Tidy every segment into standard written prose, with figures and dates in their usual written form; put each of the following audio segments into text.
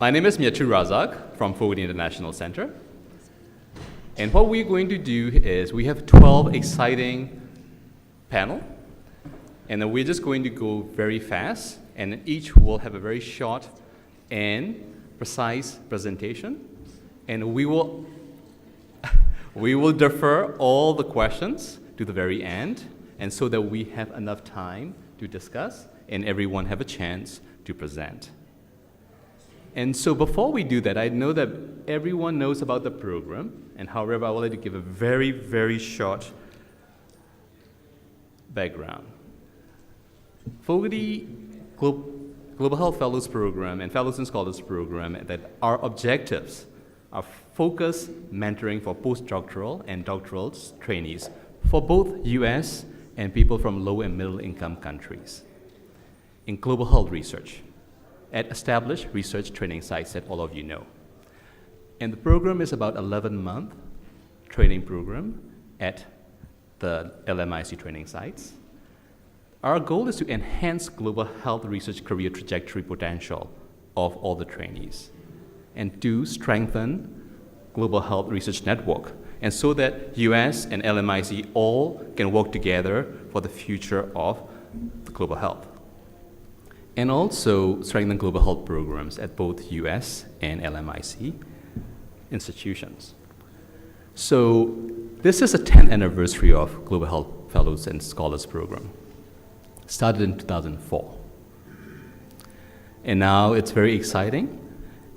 My name is Myat Razak from Fogarty International Center. And what we're going to do is we have 12 exciting panel, and then we're just going to go very fast, and each will have a very short and precise presentation. And we will defer all the questions to the very end, and so that we have enough time to discuss and everyone have a chance to present. And so before we do that, I know that everyone knows about the program, and however, I would like to give a very, very short background. Fogarty Global Health Fellows Program and Fellows and Scholars Program, that our objectives are focused mentoring for postdoctoral and doctoral trainees for both US and people from low and middle income countries in global health research at established research training sites that all of you know. And the program is about 11-month training program at the LMIC training sites. Our goal is to enhance global health research career trajectory potential of all the trainees and to strengthen global health research network, and so that US and LMIC all can work together for the future of the global health. And also strengthen global health programs at both US and LMIC institutions. So this is the 10th anniversary of Global Health Fellows and Scholars Program. Started in 2004. And now it's very exciting.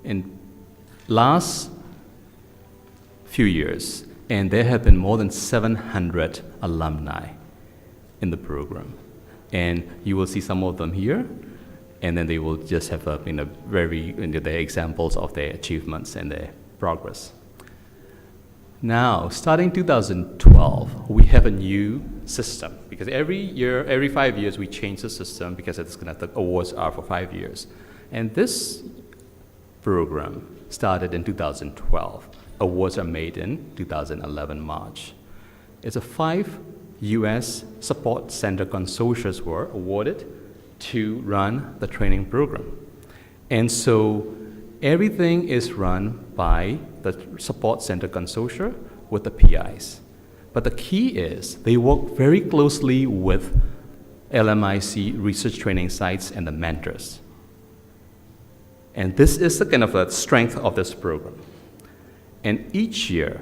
In last few years, and there have been more than 700 alumni in the program. And you will see some of them here, and then they will just have their examples of their achievements and their progress. Now, starting 2012, we have a new system, because every 5 years, we change the system because the awards are for 5 years. And this program started in 2012. Awards are made in 2011 March. It's a 5 US support center consortia were awarded to run the training program. And so everything is run by the support center consortia with the PIs. But the key is they work very closely with LMIC research training sites and the mentors. And this is the kind of the strength of this program. And each year,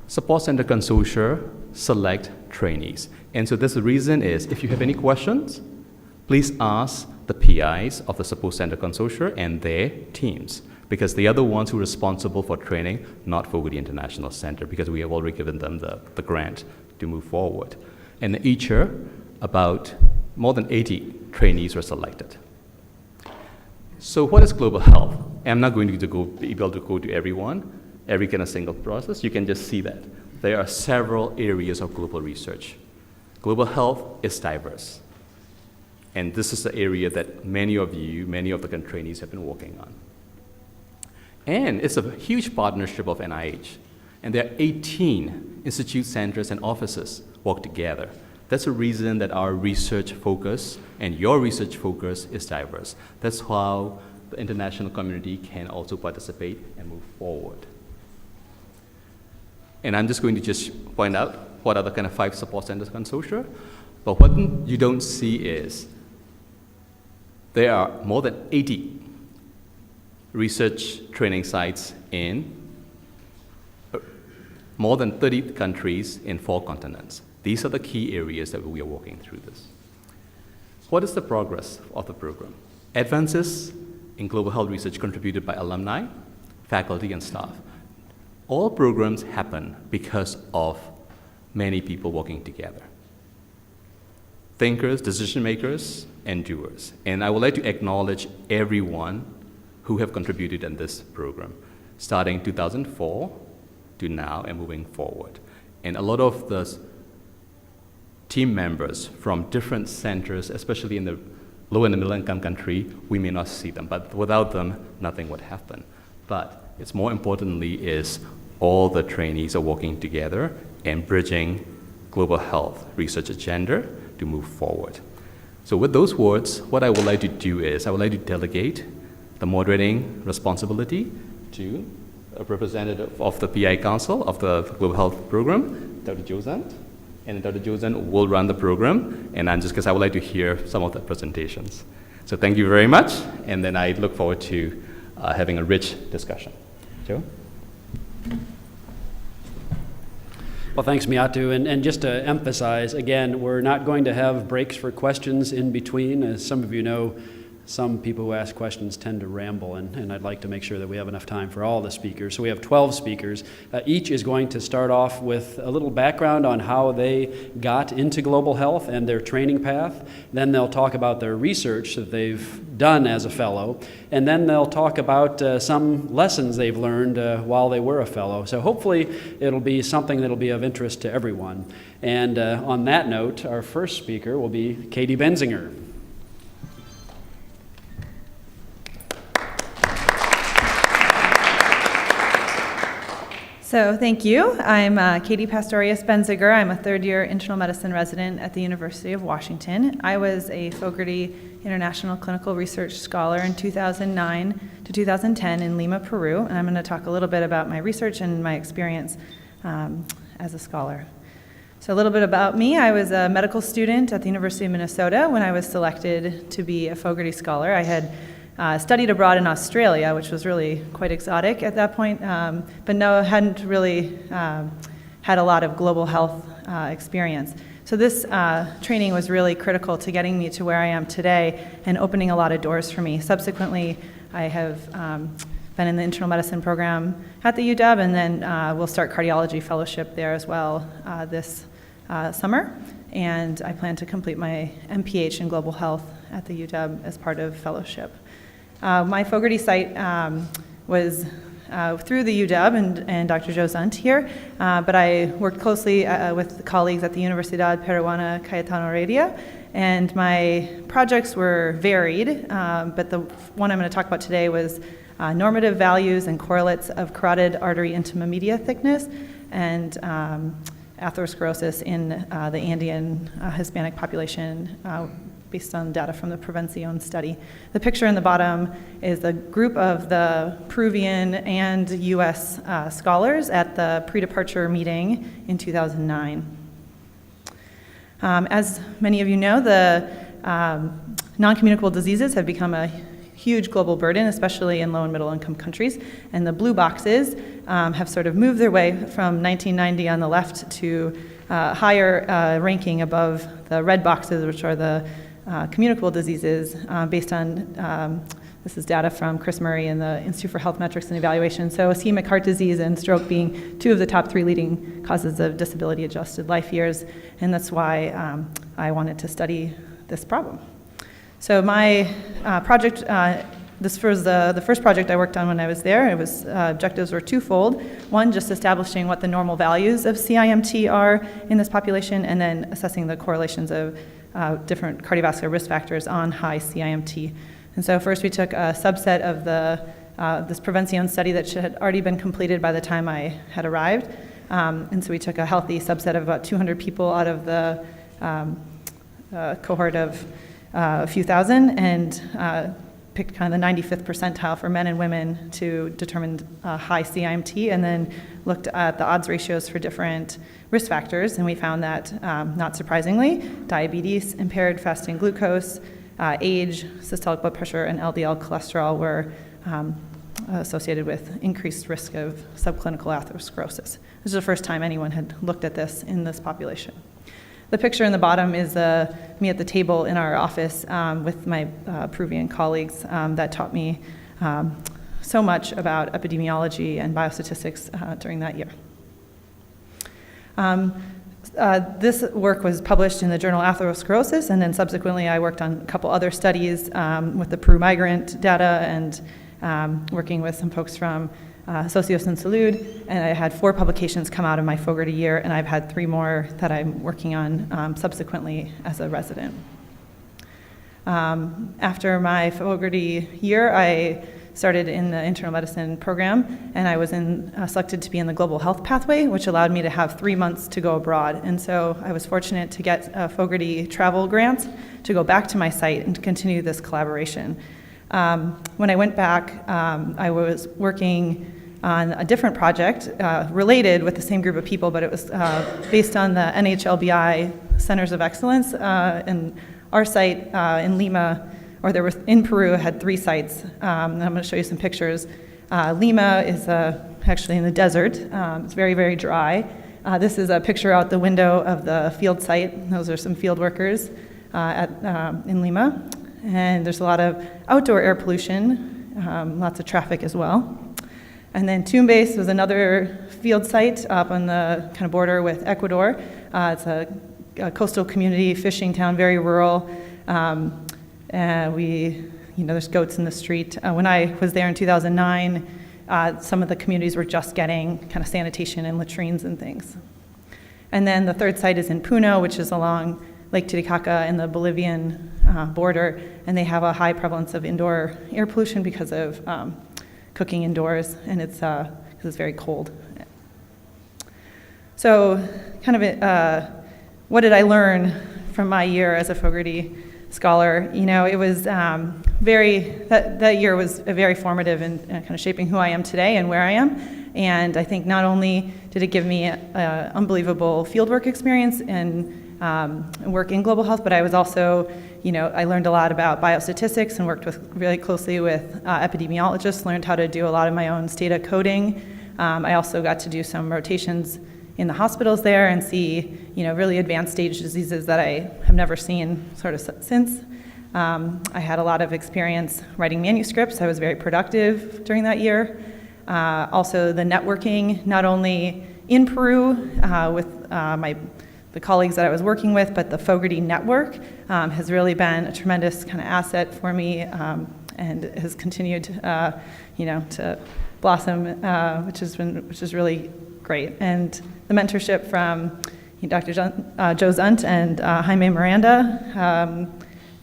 support center consortia select trainees. And so the reason is, if you have any questions, please ask the PIs of the support center consortia and their teams, because they are the ones who are responsible for training, not Fogarty International Center, because we have already given them the grant to move forward. And each year, about more than 80 trainees were selected. So what is global health? I'm not going to be able to go to every kind of single process. You can just see that. There are several areas of global research. Global health is diverse. And this is the area that many of the trainees have been working on. And it's a huge partnership of NIH. And there are 18 institute centers and offices work together. That's the reason that our research focus and your research focus is diverse. That's how the international community can also participate and move forward. And I'm just going to just point out what are the kind of 5 support centers consortia. But what you don't see is there are more than 80 research training sites in more than 30 countries in 4 continents. These are the key areas that we are working through this. What is the progress of the program? Advances in global health research contributed by alumni, faculty, and staff. All programs happen because of many people working together. Thinkers, decision makers, and doers. And I would like to acknowledge everyone who have contributed in this program, starting 2004 to now and moving forward. And a lot of the team members from different centers, especially in the low and middle income country, we may not see them, but without them, nothing would happen. But it's more importantly is all the trainees are working together and bridging global health research agenda to move forward. So with those words, what I would like to do is I would like to delegate the moderating responsibility to a representative of the PI Council of the Global Health Program, Dr. Josant. And Dr. Josant will run the program, and because I would like to hear some of the presentations. So thank you very much, and then I look forward to having a rich discussion. Joe? Well, thanks, Myat. And just to emphasize, again, we're not going to have breaks for questions in between. As some of you know, some people who ask questions tend to ramble, and I'd like to make sure that we have enough time for all the speakers. So we have 12 speakers. Each is going to start off with a little background on how they got into global health and their training path. Then they'll talk about their research that they've done as a fellow, and then they'll talk about some lessons they've learned while they were a fellow. So hopefully it'll be something that'll be of interest to everyone. And on that note, our first speaker will be Katie Benzinger. So thank you. I'm Katie Pastorius Benziger. I'm a third-year internal medicine resident at the University of Washington. I was a Fogarty International Clinical Research Scholar in 2009 to 2010 in Lima, Peru, and I'm going to talk a little bit about my research and my experience as a scholar. So a little bit about me. I was a medical student at the University of Minnesota when I was selected to be a Fogarty Scholar. I had studied abroad in Australia, which was really quite exotic at that point, but no, hadn't really had a lot of global health experience. So this training was really critical to getting me to where I am today and opening a lot of doors for me. Subsequently, I have been in the internal medicine program at the UW, and then we'll start cardiology fellowship there as well this summer. And I plan to complete my MPH in global health at the UW as part of fellowship. My Fogarty site was through the UW and Dr. Josant here, but I worked closely with colleagues at the Universidad Peruana Cayetano Heredia, and my projects were varied, but the one I'm going to talk about today was normative values and correlates of carotid artery intima media thickness and atherosclerosis in the Andean Hispanic population based on data from the Prevención study. The picture in the bottom is the group of the Peruvian and US scholars at the pre-departure meeting in 2009. As many of you know, the non-communicable diseases have become a huge global burden, especially in low and middle income countries, and the blue boxes have sort of moved their way from 1990 on the left to higher ranking above the red boxes, which are the communicable diseases based on, this is data from Chris Murray and the Institute for Health Metrics and Evaluation. So ischemic heart disease and stroke being two of the top three leading causes of disability-adjusted life years, and that's why I wanted to study this problem. So my project, this was the first project I worked on when I was there. It was objectives were twofold. One, just establishing what the normal values of CIMT are in this population, and then assessing the correlations of different cardiovascular risk factors on high CIMT. And so first we took a subset of this Prevención study that had already been completed by the time I had arrived. And so we took a healthy subset of about 200 people out of the cohort of a few thousand, and picked kind of the 95th percentile for men and women to determine high CIMT, and then looked at the odds ratios for different risk factors, and we found that, not surprisingly, diabetes, impaired fasting glucose, age, systolic blood pressure, and LDL cholesterol were associated with increased risk of subclinical atherosclerosis. This is the first time anyone had looked at this in this population. The picture in the bottom is me at the table in our office with my Peruvian colleagues that taught me so much about epidemiology and biostatistics during that year. This work was published in the journal Atherosclerosis, and then subsequently I worked on a couple other studies with the Peru migrant data and working with some folks from Socios en Salud, and I had 4 publications come out of my Fogarty year, and I've had 3 more that I'm working on subsequently as a resident. After my Fogarty year, I started in the internal medicine program, and I was selected to be in the global health pathway, which allowed me to have 3 months to go abroad. And so I was fortunate to get a Fogarty travel grant to go back to my site and to continue this collaboration. When I went back, I was working on a different project related with the same group of people, but it was based on the NHLBI Centers of Excellence. And our site in Lima, or there was in Peru, had 3 sites. And I'm going to show you some pictures. Lima is actually in the desert. It's very, very dry. This is a picture out the window of the field site. Those are some field workers in Lima. And there's a lot of outdoor air pollution, lots of traffic as well. And then Tumbes was another field site up on the kind of border with Ecuador. It's a coastal community, fishing town, very rural. There's goats in the street. When I was there in 2009, some of the communities were just getting kind of sanitation and latrines and things. And then the third site is in Puno, which is along Lake Titicaca and the Bolivian border, and they have a high prevalence of indoor air pollution because of cooking indoors, and it's because it's very cold. So, kind of, what did I learn from my year as a Fogarty scholar? It was that year was very formative in kind of shaping who I am today and where I am. And I think not only did it give me an unbelievable fieldwork experience and work in global health, but I was also, I learned a lot about biostatistics and worked really closely with epidemiologists, learned how to do a lot of my own data coding. I also got to do some rotations in the hospitals there and see, really advanced stage diseases that I have never seen sort of since. I had a lot of experience writing manuscripts. I was very productive during that year. Also the networking, not only in Peru with the colleagues that I was working with, but the Fogarty network has really been a tremendous kind of asset for me and has continued to blossom, which is really great. And the mentorship from Dr. Joe Zunt and Jaime Miranda,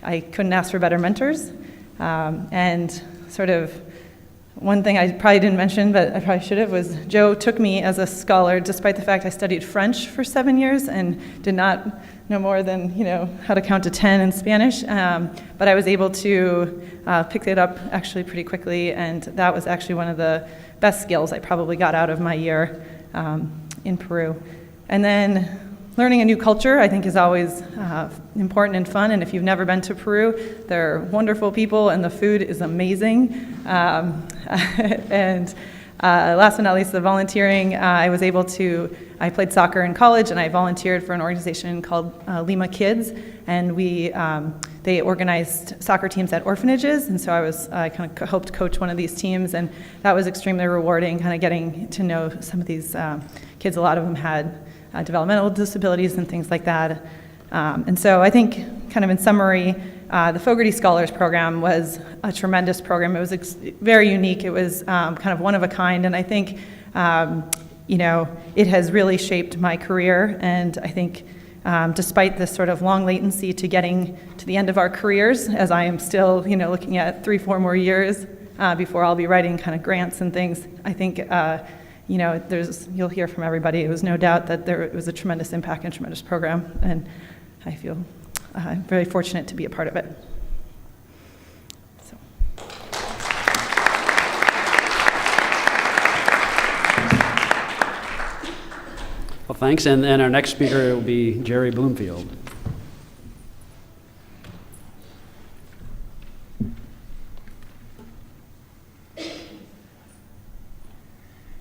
I couldn't ask for better mentors. And sort of one thing I probably didn't mention, but I probably should have, was Joe took me as a scholar, despite the fact I studied French for 7 years and did not know more than how to count to 10 in Spanish. But I was able to pick it up actually pretty quickly, and that was actually one of the best skills I probably got out of my year in Peru. And then learning a new culture, I think, is always important and fun. And if you've never been to Peru, they're wonderful people, and the food is amazing. And last but not least, the volunteering. I played soccer in college, and I volunteered for an organization called Lima Kids, and they organized soccer teams at orphanages, and so I kind of helped coach one of these teams, and that was extremely rewarding, kind of getting to know some of these kids. A lot of them had developmental disabilities and things like that. And so I think, kind of in summary, the Fogarty Scholars Program was a tremendous program. It was very unique. It was kind of one of a kind, and I think, it has really shaped my career. And I think, despite this sort of long latency to getting to the end of our careers, as I am still, looking at 3-4 more years before I'll be writing kind of grants and things, I think, you'll hear from everybody. It was no doubt that it was a tremendous impact and tremendous program, and I feel very fortunate to be a part of it. So. Well, thanks, and our next speaker will be Jerry Bloomfield.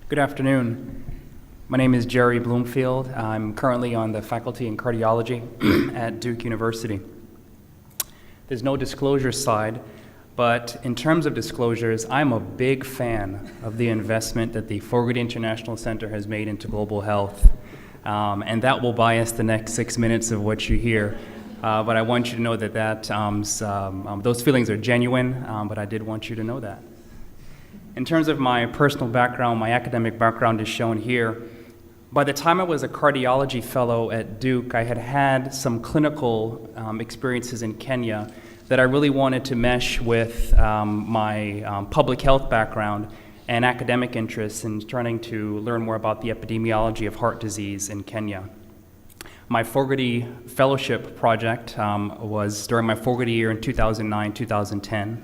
Good afternoon. My name is Jerry Bloomfield. I'm currently on the faculty in cardiology at Duke University. There's no disclosure side, but in terms of disclosures, I'm a big fan of the investment that the Fogarty International Center has made into global health. And that will bias the next 6 minutes of what you hear. But I want you to know that those feelings are genuine, but I did want you to know that. In terms of my personal background, my academic background is shown here. By the time I was a cardiology fellow at Duke, I had had some clinical experiences in Kenya that I really wanted to mesh with my public health background and academic interests in trying to learn more about the epidemiology of heart disease in Kenya. My Fogarty Fellowship project was during my Fogarty year in 2009-2010.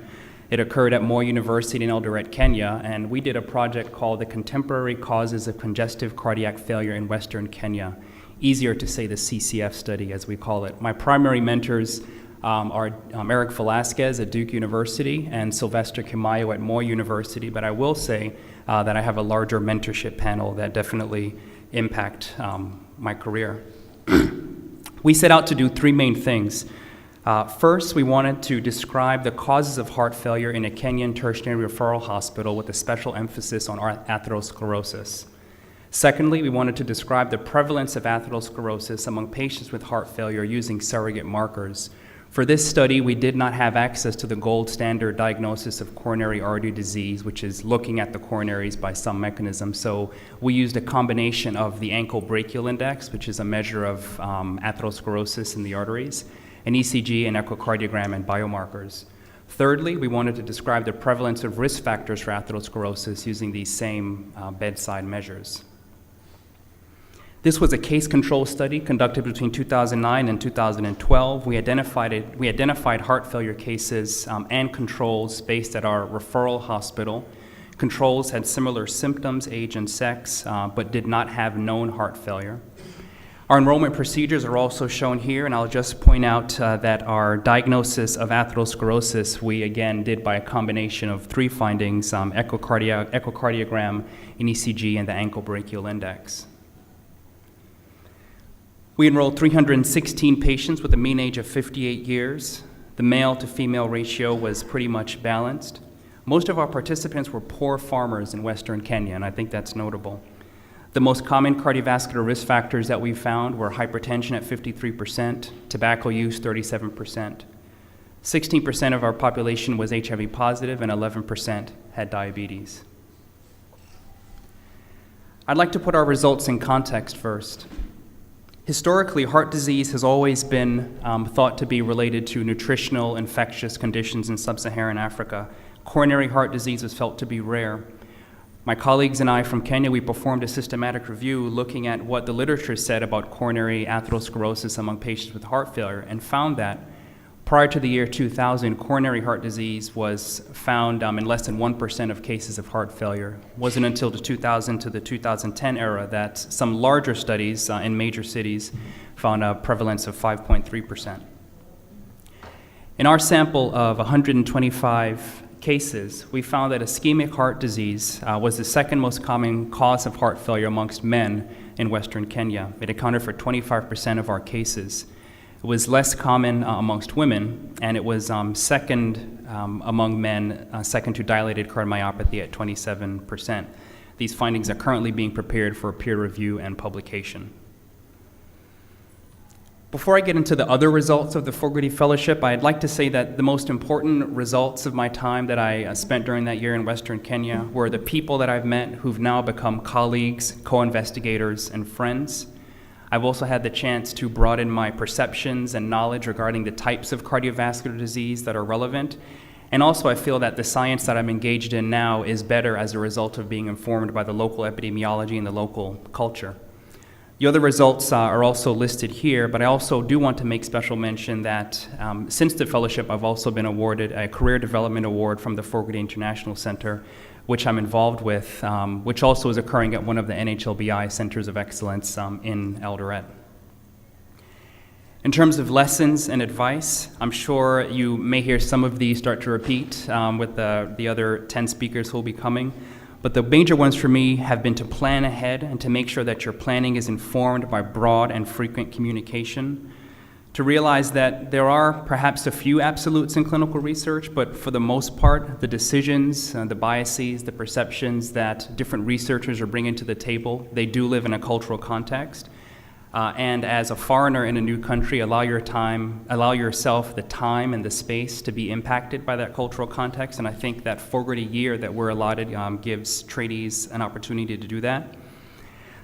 It occurred at Moore University in Eldoret, Kenya, and we did a project called The Contemporary Causes of Congestive Cardiac Failure in Western Kenya. Easier to say the CCF study, as we call it. My primary mentors are Eric Velasquez at Duke University and Sylvester Kimayo at Moore University, but I will say that I have a larger mentorship panel that definitely impact my career. We set out to do three main things. First, we wanted to describe the causes of heart failure in a Kenyan tertiary referral hospital with a special emphasis on atherosclerosis. Secondly, we wanted to describe the prevalence of atherosclerosis among patients with heart failure using surrogate markers. For this study, we did not have access to the gold standard diagnosis of coronary artery disease, which is looking at the coronaries by some mechanism. So we used a combination of the ankle brachial index, which is a measure of atherosclerosis in the arteries, an ECG, an echocardiogram, and biomarkers. Thirdly, we wanted to describe the prevalence of risk factors for atherosclerosis using these same bedside measures. This was a case control study conducted between 2009 and 2012. We identified heart failure cases and controls based at our referral hospital. Controls had similar symptoms, age, and sex, but did not have known heart failure. Our enrollment procedures are also shown here, and I'll just point out that our diagnosis of atherosclerosis we again did by a combination of three findings, echocardiogram, an ECG, and the ankle brachial index. We enrolled 316 patients with a mean age of 58 years. The male to female ratio was pretty much balanced. Most of our participants were poor farmers in Western Kenya, and I think that's notable. The most common cardiovascular risk factors that we found were hypertension at 53%, tobacco use 37%. 16% of our population was HIV positive, and 11% had diabetes. I'd like to put our results in context first. Historically, heart disease has always been thought to be related to nutritional infectious conditions in sub-Saharan Africa. Coronary heart disease was felt to be rare. My colleagues and I from Kenya, we performed a systematic review looking at what the literature said about coronary atherosclerosis among patients with heart failure, and found that prior to the year 2000, coronary heart disease was found in less than 1% of cases of heart failure. It wasn't until the 2000 to the 2010 era that some larger studies in major cities found a prevalence of 5.3%. In our sample of 125 cases, we found that ischemic heart disease was the second most common cause of heart failure amongst men in Western Kenya. It accounted for 25% of our cases. It was less common amongst women, and it was second among men, second to dilated cardiomyopathy at 27%. These findings are currently being prepared for peer review and publication. Before I get into the other results of the Fogarty Fellowship, I'd like to say that the most important results of my time that I spent during that year in Western Kenya were the people that I've met who've now become colleagues, co-investigators, and friends. I've also had the chance to broaden my perceptions and knowledge regarding the types of cardiovascular disease that are relevant. And also I feel that the science that I'm engaged in now is better as a result of being informed by the local epidemiology and the local culture. The other results are also listed here, but I also do want to make special mention that since the fellowship, I've also been awarded a Career Development Award from the Fogarty International Center, which I'm involved with, which also is occurring at one of the NHLBI Centers of Excellence in Eldoret. In terms of lessons and advice, I'm sure you may hear some of these start to repeat with the other 10 speakers who will be coming. But the major ones for me have been to plan ahead and to make sure that your planning is informed by broad and frequent communication, to realize that there are perhaps a few absolutes in clinical research, but for the most part, the decisions, the biases, the perceptions that different researchers are bringing to the table, they do live in a cultural context. And as a foreigner in a new country, allow yourself the time and the space to be impacted by that cultural context. And I think that Fogarty year that we're allotted gives trainees an opportunity to do that.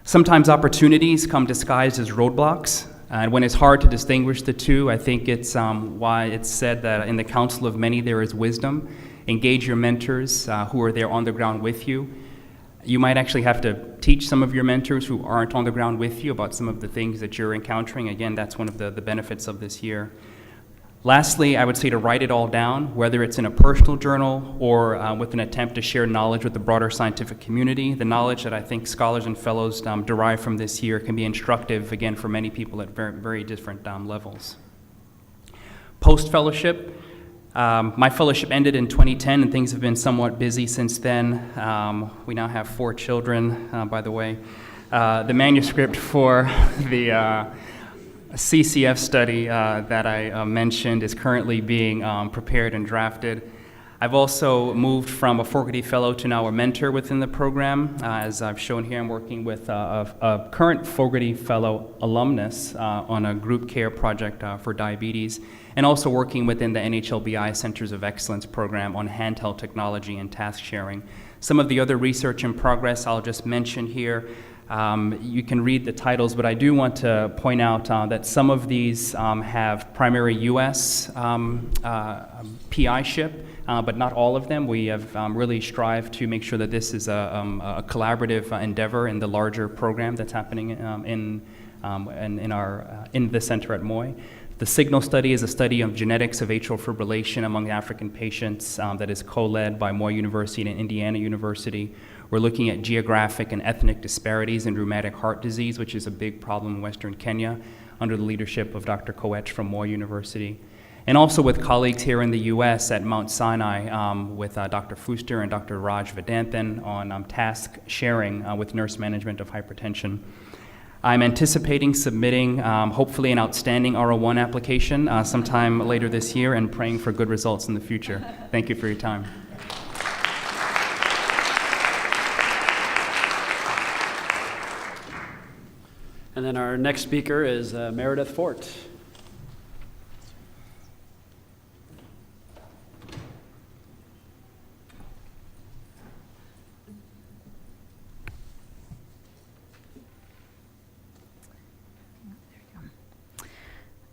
Sometimes opportunities come disguised as roadblocks. And when it's hard to distinguish the two, I think it's why it's said that in the counsel of many there is wisdom. Engage your mentors who are there on the ground with you. You might actually have to teach some of your mentors who aren't on the ground with you about some of the things that you're encountering. Again, that's one of the benefits of this year. Lastly, I would say to write it all down, whether it's in a personal journal or with an attempt to share knowledge with the broader scientific community. The knowledge that I think scholars and fellows derive from this year can be instructive, again, for many people at very, very different levels. Post-fellowship, my fellowship ended in 2010, and things have been somewhat busy since then. We now have 4 children, by the way. The manuscript for the CCF study that I mentioned is currently being prepared and drafted. I've also moved from a Fogarty Fellow to now a mentor within the program. As I've shown here, I'm working with a current Fogarty Fellow alumnus on a group care project for diabetes, and also working within the NHLBI Centers of Excellence program on handheld technology and task sharing. Some of the other research in progress I'll just mention here. You can read the titles, but I do want to point out that some of these have primary U.S. PI-ship, but not all of them. We have really strived to make sure that this is a collaborative endeavor in the larger program that's happening in the center at Moy. The Signal study is a study of genetics of atrial fibrillation among African patients that is co-led by Moy University and Indiana University. We're looking at geographic and ethnic disparities in rheumatic heart disease, which is a big problem in Western Kenya, under the leadership of Dr. CUGH from Moy University. And also with colleagues here in the US at Mount Sinai with Dr. Fuster and Dr. Raj Vedanthan on task sharing with nurse management of hypertension. I'm anticipating submitting, hopefully, an outstanding R01 application sometime later this year, and praying for good results in the future. Thank you for your time. And then our next speaker is Meredith Fort.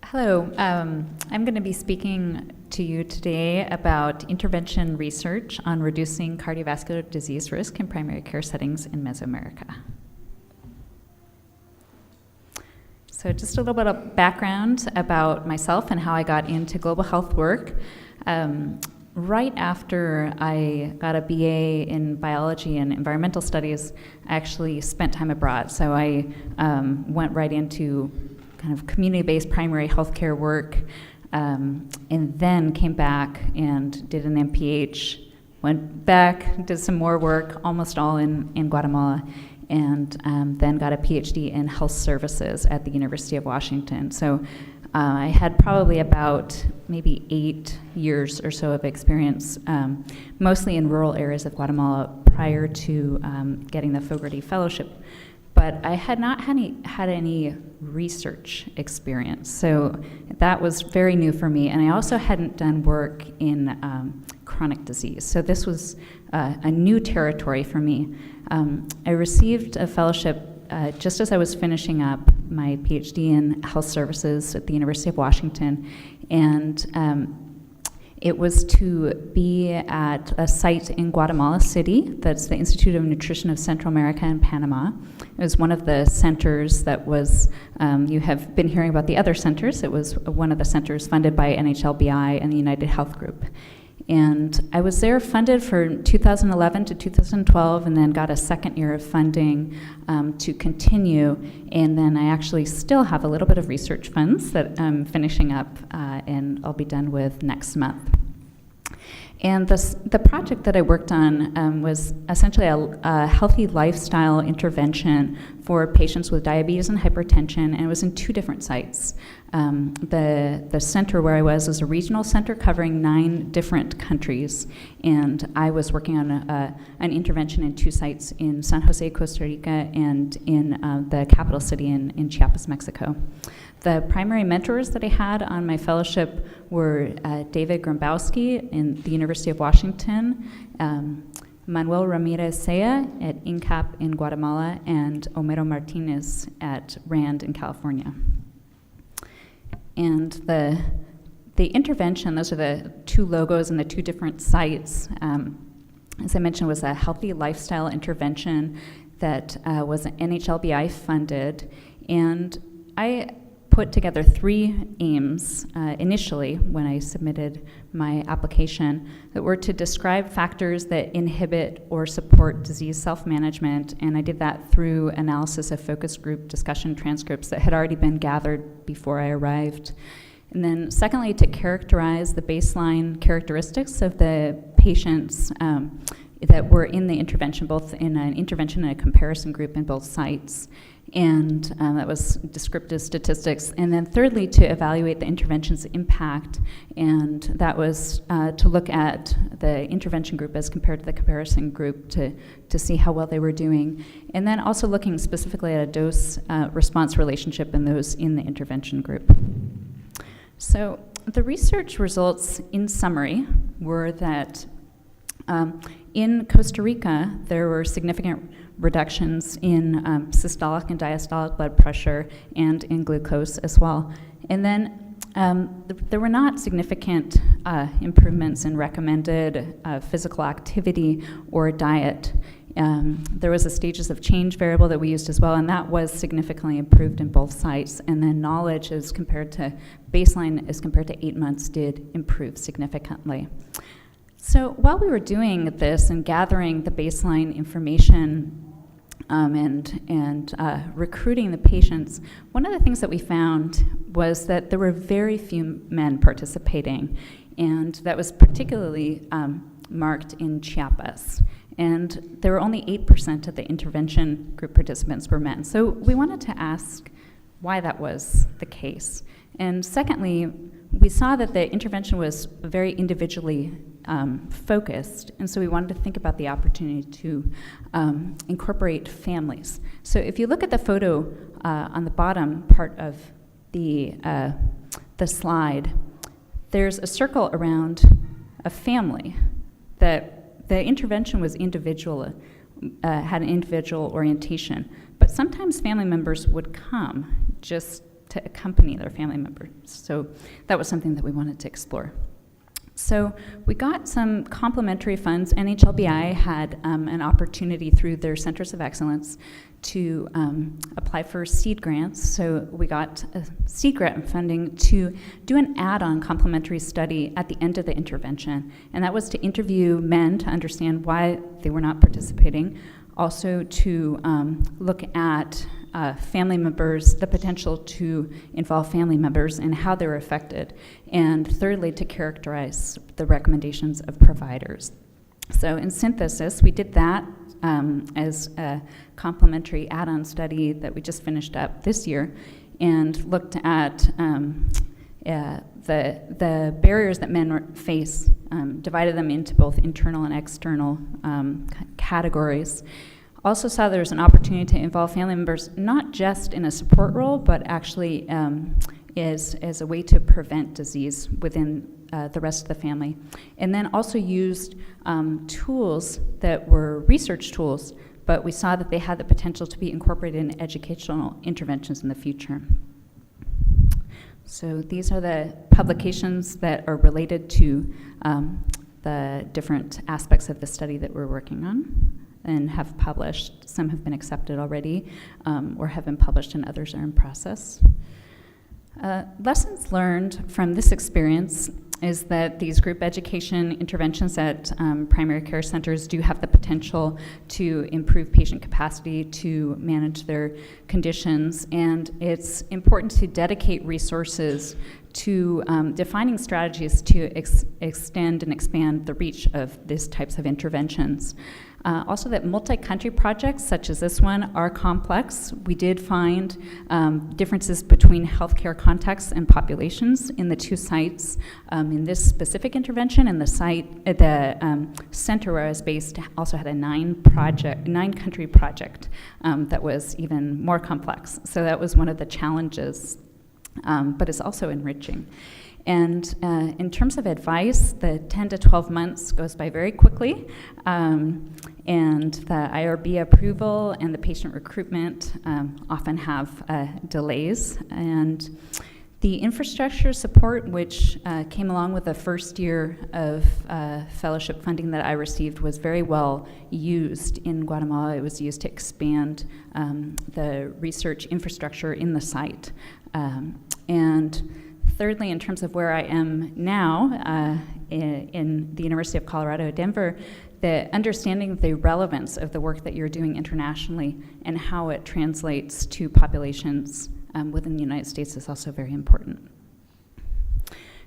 Hello, I'm going to be speaking to you today about intervention research on reducing cardiovascular disease risk in primary care settings in Mesoamerica. So just a little bit of background about myself and how I got into global health work. Right after I got a BA in biology and environmental studies, I actually spent time abroad. So I went right into kind of community-based primary healthcare work, and then came back and did an MPH, went back, did some more work, almost all in Guatemala, and then got a PhD in health services at the University of Washington. So I had probably about maybe 8 years or so of experience, mostly in rural areas of Guatemala prior to getting the Fogarty Fellowship. But I had not had any research experience, so that was very new for me. And I also hadn't done work in chronic disease, so this was a new territory for me. I received a fellowship just as I was finishing up my PhD in health services at the University of Washington, and it was to be at a site in Guatemala City, that's the Institute of Nutrition of Central America and Panama. It was one of the centers that was, you have been hearing about the other centers, it was one of the centers funded by NHLBI and the United Health Group. And I was there funded for 2011 to 2012, and then got a second year of funding to continue. And then I actually still have a little bit of research funds that I'm finishing up, and I'll be done with next month. And the project that I worked on was essentially a healthy lifestyle intervention for patients with diabetes and hypertension, and it was in 2 different sites. The center where I was a regional center covering 9 different countries, and I was working on an intervention in 2 sites in San Jose, Costa Rica, and in the capital city in Chiapas, Mexico. The primary mentors that I had on my fellowship were David Grombowski in the University of Washington, Manuel Ramirez Hsieh at INCAP in Guatemala, and Homero Martinez at RAND in California. And the intervention, those are the 2 logos and the 2 different sites, as I mentioned, was a healthy lifestyle intervention that was NHLBI funded. And put together 3 aims initially when I submitted my application that were to describe factors that inhibit or support disease self-management, and I did that through analysis of focus group discussion transcripts that had already been gathered before I arrived. And then secondly, to characterize the baseline characteristics of the patients that were in the intervention, both in an intervention and a comparison group in both sites. And that was descriptive statistics. And then thirdly, to evaluate the intervention's impact. And that was to look at the intervention group as compared to the comparison group to see how well they were doing. And then also looking specifically at a dose-response relationship in those in the intervention group. So the research results, in summary, were that in Costa Rica, there were significant reductions in systolic and diastolic blood pressure and in glucose as well. And then there were not significant improvements in recommended physical activity or diet. There was a stages of change variable that we used as well, and that was significantly improved in both sites. And then knowledge as compared to baseline as compared to 8 months did improve significantly. So while we were doing this and gathering the baseline information and recruiting the patients, one of the things that we found was that there were very few men participating, and that was particularly marked in Chiapas. And there were only 8% of the intervention group participants were men. So we wanted to ask why that was the case. And secondly, we saw that the intervention was very individually focused, and so we wanted to think about the opportunity to incorporate families. So if you look at the photo on the bottom part of the slide, there's a circle around a family that the intervention was individual, had an individual orientation, but sometimes family members would come just to accompany their family members. So that was something that we wanted to explore. So we got some complementary funds. NHLBI had an opportunity through their Centers of Excellence to apply for seed grants. So we got seed grant funding to do an add-on complementary study at the end of the intervention. And that was to interview men to understand why they were not participating. Also to look at family members, the potential to involve family members and how they were affected. And thirdly, to characterize the recommendations of providers. So in synthesis, we did that as a complementary add-on study that we just finished up this year and looked at the barriers that men face, divided them into both internal and external categories. Also saw there was an opportunity to involve family members, not just in a support role, but actually as a way to prevent disease within the rest of the family. And then also used tools that were research tools, but we saw that they had the potential to be incorporated in educational interventions in the future. So these are the publications that are related to the different aspects of the study that we're working on and have published. Some have been accepted already or have been published, and others are in process. Lessons learned from this experience is that these group education interventions at primary care centers do have the potential to improve patient capacity to manage their conditions, and it's important to dedicate resources to defining strategies to extend and expand the reach of these types of interventions. Also that multi-country projects such as this one are complex. We did find differences between healthcare contexts and populations in the two sites. In this specific intervention, and the site, the center where I was based also had a nine-country project that was even more complex. So that was one of the challenges, but it's also enriching. And in terms of advice, the 10 to 12 months goes by very quickly, and the IRB approval and the patient recruitment often have delays. And the infrastructure support, which came along with the first year of fellowship funding that I received, was very well used in Guatemala. It was used to expand the research infrastructure in the site. And thirdly, in terms of where I am now in the University of Colorado at Denver, the understanding the relevance of the work that you're doing internationally and how it translates to populations within the United States is also very important.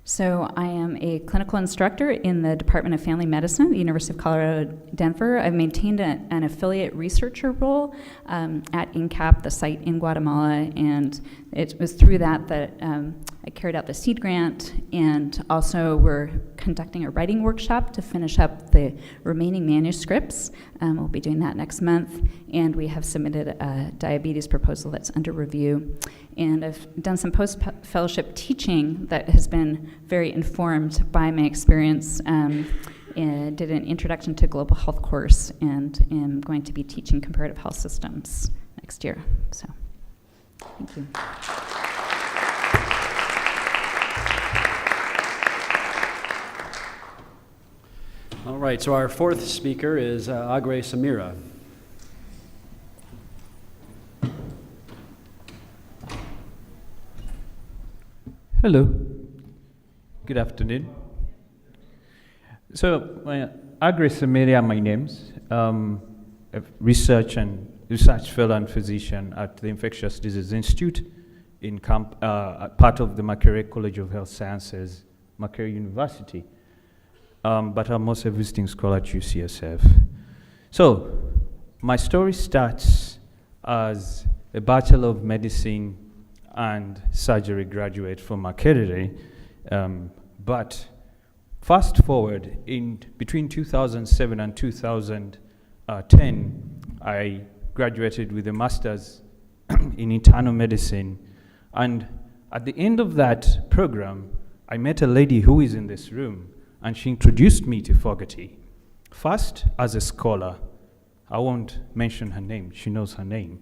So I am a clinical instructor in the Department of Family Medicine at the University of Colorado, Denver. I've maintained an affiliate researcher role at INCAP, the site in Guatemala, and it was through that I carried out the seed grant, and also we're conducting a writing workshop to finish up the remaining manuscripts. We'll be doing that next month, and we have submitted a diabetes proposal that's under review. And I've done some post-fellowship teaching that has been very informed by my experience. And did an introduction to global health course, and am going to be teaching comparative health systems next year. So, thank you. All right, so our fourth speaker is Aggrey Semeere. Hello, good afternoon. So, Aggrey Semeere are my names. A research fellow and physician at the Infectious Disease Institute in part of the Makarere College of Health Sciences, Makarere University. But I'm also a visiting scholar at UCSF. So, my story starts as a Bachelor of Medicine and Surgery graduate from Makarere, but fast forward, between 2007 and 2010, I graduated with a master's in internal medicine, and at the end of that program, I met a lady who is in this room, and she introduced me to Fogarty. First, as a scholar, I won't mention her name, she knows her name.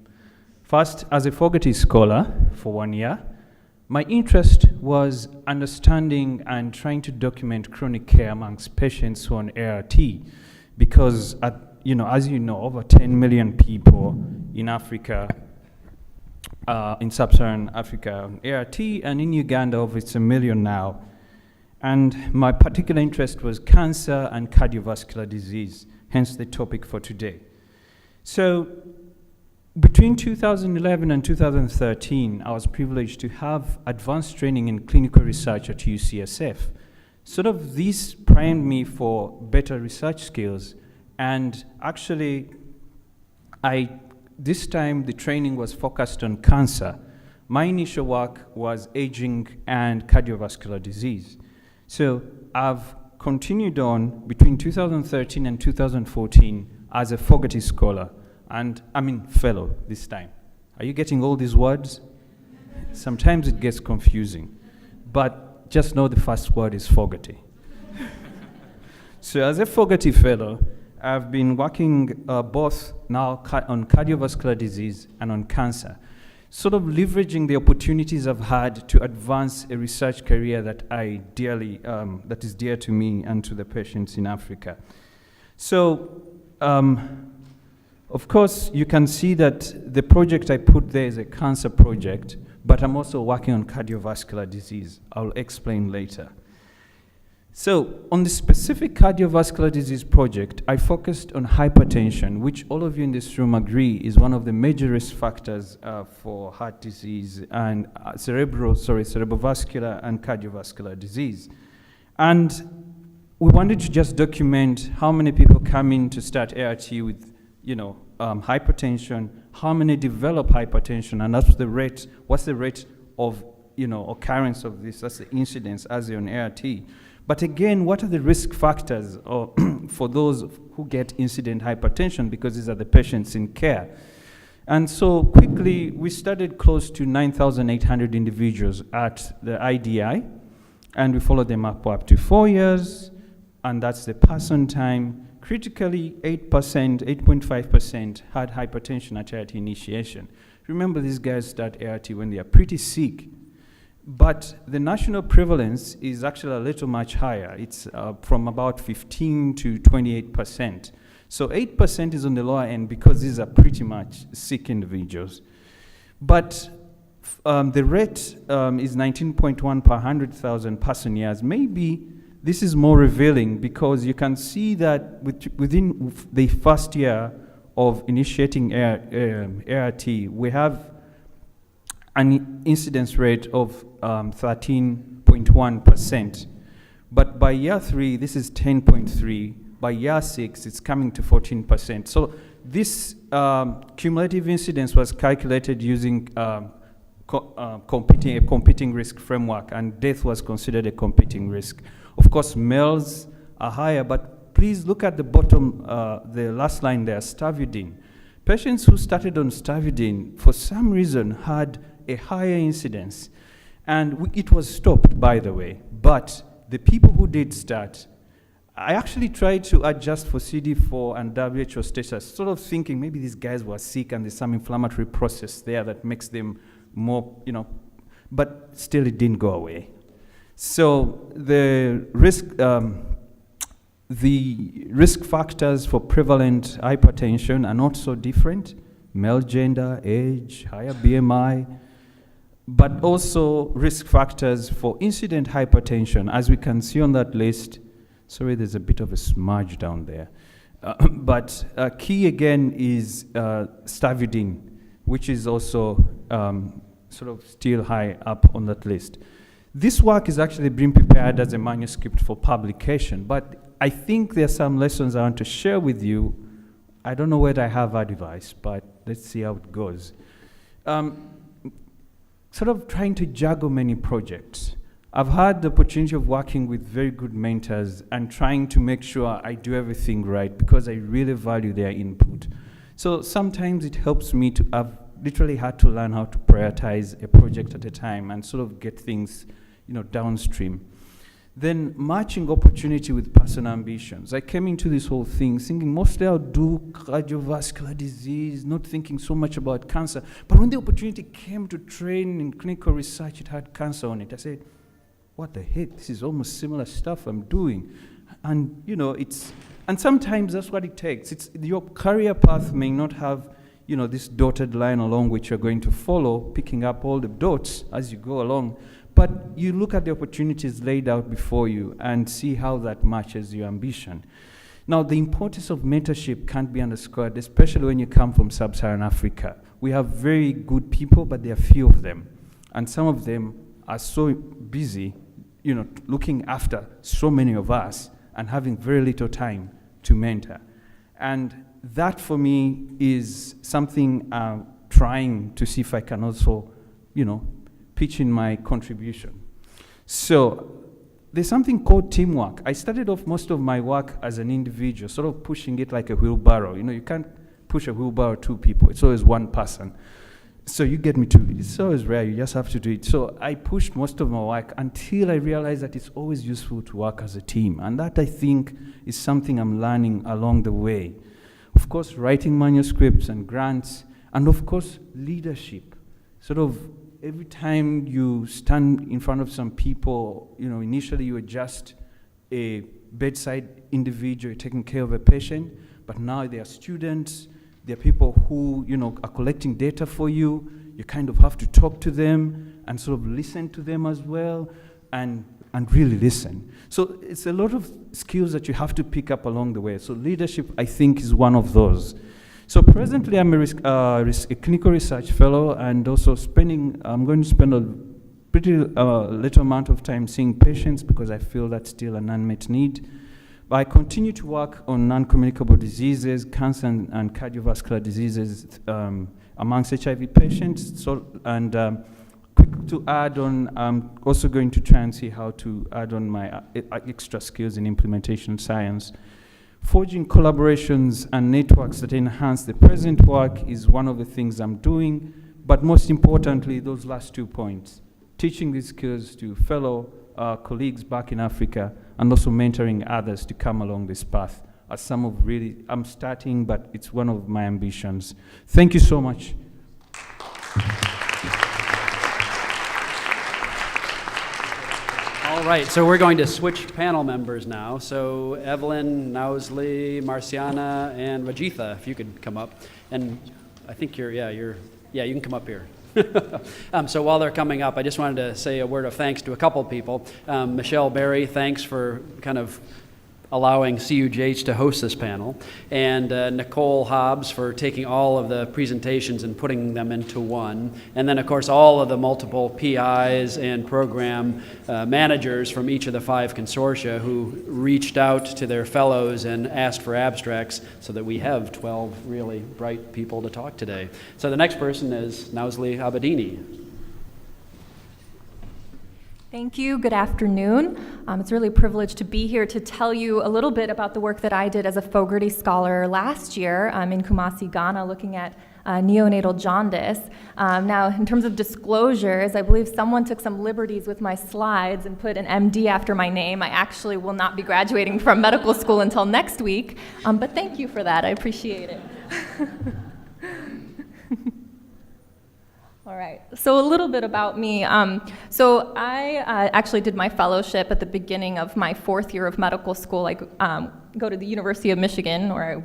First, as a Fogarty scholar for 1 year, my interest was understanding and trying to document chronic care amongst patients who are on ART, because, as you know, over 10 million people in Africa, in sub-Saharan Africa on ART, and in Uganda, over 1 million now. And my particular interest was cancer and cardiovascular disease, hence the topic for today. So, between 2011 and 2013, I was privileged to have advanced training in clinical research at UCSF. Sort of this primed me for better research skills, and actually, this time the training was focused on cancer. My initial work was aging and cardiovascular disease. So I've continued on between 2013 and 2014 as a Fogarty scholar, and fellow this time. Are you getting all these words? Sometimes it gets confusing, but just know the first word is Fogarty. So as a Fogarty fellow, I've been working both now on cardiovascular disease and on cancer, sort of leveraging the opportunities I've had to advance a research career that that is dear to me and to the patients in Africa. So, of course, you can see that the project I put there is a cancer project, but I'm also working on cardiovascular disease. I'll explain later. So, on the specific cardiovascular disease project, I focused on hypertension, which all of you in this room agree is one of the major risk factors for heart disease and cerebrovascular and cardiovascular disease. And we wanted to just document how many people come in to start ART with, hypertension, how many develop hypertension, and what's the rate of, occurrence of this, that's the incidence as they're on ART. But again, what are the risk factors for those who get incident hypertension, because these are the patients in care? And so quickly, we studied close to 9,800 individuals at the IDI, and we followed them up to 4 years, and that's the person time. Critically, 8.5% had hypertension at ART initiation. Remember, these guys start ART when they are pretty sick. But the national prevalence is actually a little much higher. It's from about 15 to 28%. So 8% is on the lower end because these are pretty much sick individuals. But The rate is 19.1 per 100,000 person years. Maybe this is more revealing because you can see that within the first year of initiating ART, we have an incidence rate of 13.1%. But by year 3, this is 10.3. By year 6, it's coming to 14%. So this cumulative incidence was calculated using competing risk framework, and death was considered a competing risk. Of course, males are higher, but please look at the bottom, the last line there, stavudine. Patients who started on stavudine, for some reason, had a higher incidence. And it was stopped, by the way. But the people who did start, I actually tried to adjust for CD4 and WHO status, sort of thinking maybe these guys were sick and there's some inflammatory process there that makes them more, but still it didn't go away. So the risk factors for prevalent hypertension are not so different: male gender, age, higher BMI, but also risk factors for incident hypertension. As we can see on that list, sorry, there's a bit of a smudge down there. But key again is stavudine, which is also sort of still high up on that list. This work is actually being prepared as a manuscript for publication, but I think there are some lessons I want to share with you. I don't know whether I have advice, but let's see how it goes. Sort of trying to juggle many projects. I've had the opportunity of working with very good mentors and trying to make sure I do everything right because I really value their input. So sometimes it helps me to, I've literally had to learn how to prioritize a project at a time and sort of get things, downstream. Then matching opportunity with personal ambitions. I came into this whole thing thinking mostly I'll do cardiovascular disease, not thinking so much about cancer. But when the opportunity came to train in clinical research, it had cancer on it. I said, what the heck? This is almost similar stuff I'm doing. And, and sometimes that's what it takes. Your career path may not have, this dotted line along which you're going to follow, picking up all the dots as you go along. But you look at the opportunities laid out before you and see how that matches your ambition. Now, the importance of mentorship can't be underscored, especially when you come from sub-Saharan Africa. We have very good people, but there are few of them. And some of them are so busy, looking after so many of us and having very little time to mentor. And that, for me, is something I'm trying to see if I can also, pitch in my contribution. So there's something called teamwork. I started off most of my work as an individual, sort of pushing it like a wheelbarrow. You can't push a wheelbarrow 2 people. It's always one person. So you get me to it. It's always rare. You just have to do it. So I pushed most of my work until I realized that it's always useful to work as a team. And that, I think, is something I'm learning along the way. Of course, writing manuscripts and grants, and of course, leadership. Sort of every time you stand in front of some people, initially you were just a bedside individual taking care of a patient, but now there are students, there are people who, are collecting data for you. You kind of have to talk to them and sort of listen to them as well and really listen. So it's a lot of skills that you have to pick up along the way. So leadership, I think, is one of those. So presently, I'm a clinical research fellow, and also I'm going to spend a pretty little amount of time seeing patients because I feel that's still an unmet need. But I continue to work on non-communicable diseases, cancer and cardiovascular diseases amongst HIV patients. Quick to add on, I'm also going to try and see how to add on my extra skills in implementation science. Forging collaborations and networks that enhance the present work is one of the things I'm doing, but most importantly, those last 2 points, teaching these skills to fellow colleagues back in Africa and also mentoring others to come along this path. I'm starting, but it's one of my ambitions. Thank you so much. All right, so we're going to switch panel members now. So Evelyn, Nauzley, Maricianah, and Rajitha, if you could come up. And I think you can come up here. So while they're coming up, I just wanted to say a word of thanks to a couple people. Michelle Berry, thanks for kind of allowing CUGH to host this panel, and Nicole Hobbs for taking all of the presentations and putting them into one, and then of course all of the multiple PIs and program managers from each of the 5 consortia who reached out to their fellows and asked for abstracts so that we have 12 really bright people to talk today. So the next person is Nazli Abedini. Thank you. Good afternoon. It's really a privilege to be here to tell you a little bit about the work that I did as a Fogarty scholar last year in Kumasi, Ghana, looking at neonatal jaundice. Now, in terms of disclosures, I believe someone took some liberties with my slides and put an MD after my name. I actually will not be graduating from medical school until next week, but thank you for that. I appreciate it. All right, so a little bit about me. So I actually did my fellowship at the beginning of my 4th year of medical school. I go to the University of Michigan, or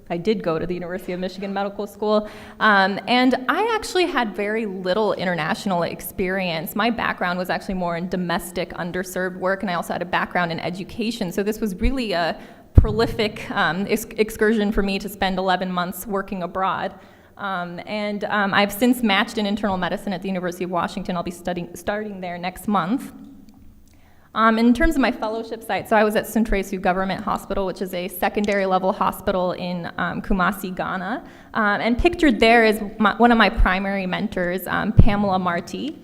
I did go to the University of Michigan Medical School, and I actually had very little international experience. My background was actually more in domestic underserved work, and I also had a background in education, so this was really a prolific excursion for me to spend 11 months working abroad. I've since matched in internal medicine at the University of Washington. I'll be starting there next month. In terms of my fellowship site, so I was at Htoo Government Hospital, which is a secondary level hospital in Kumasi, Ghana. And pictured there is one of my primary mentors, Pamela Marti,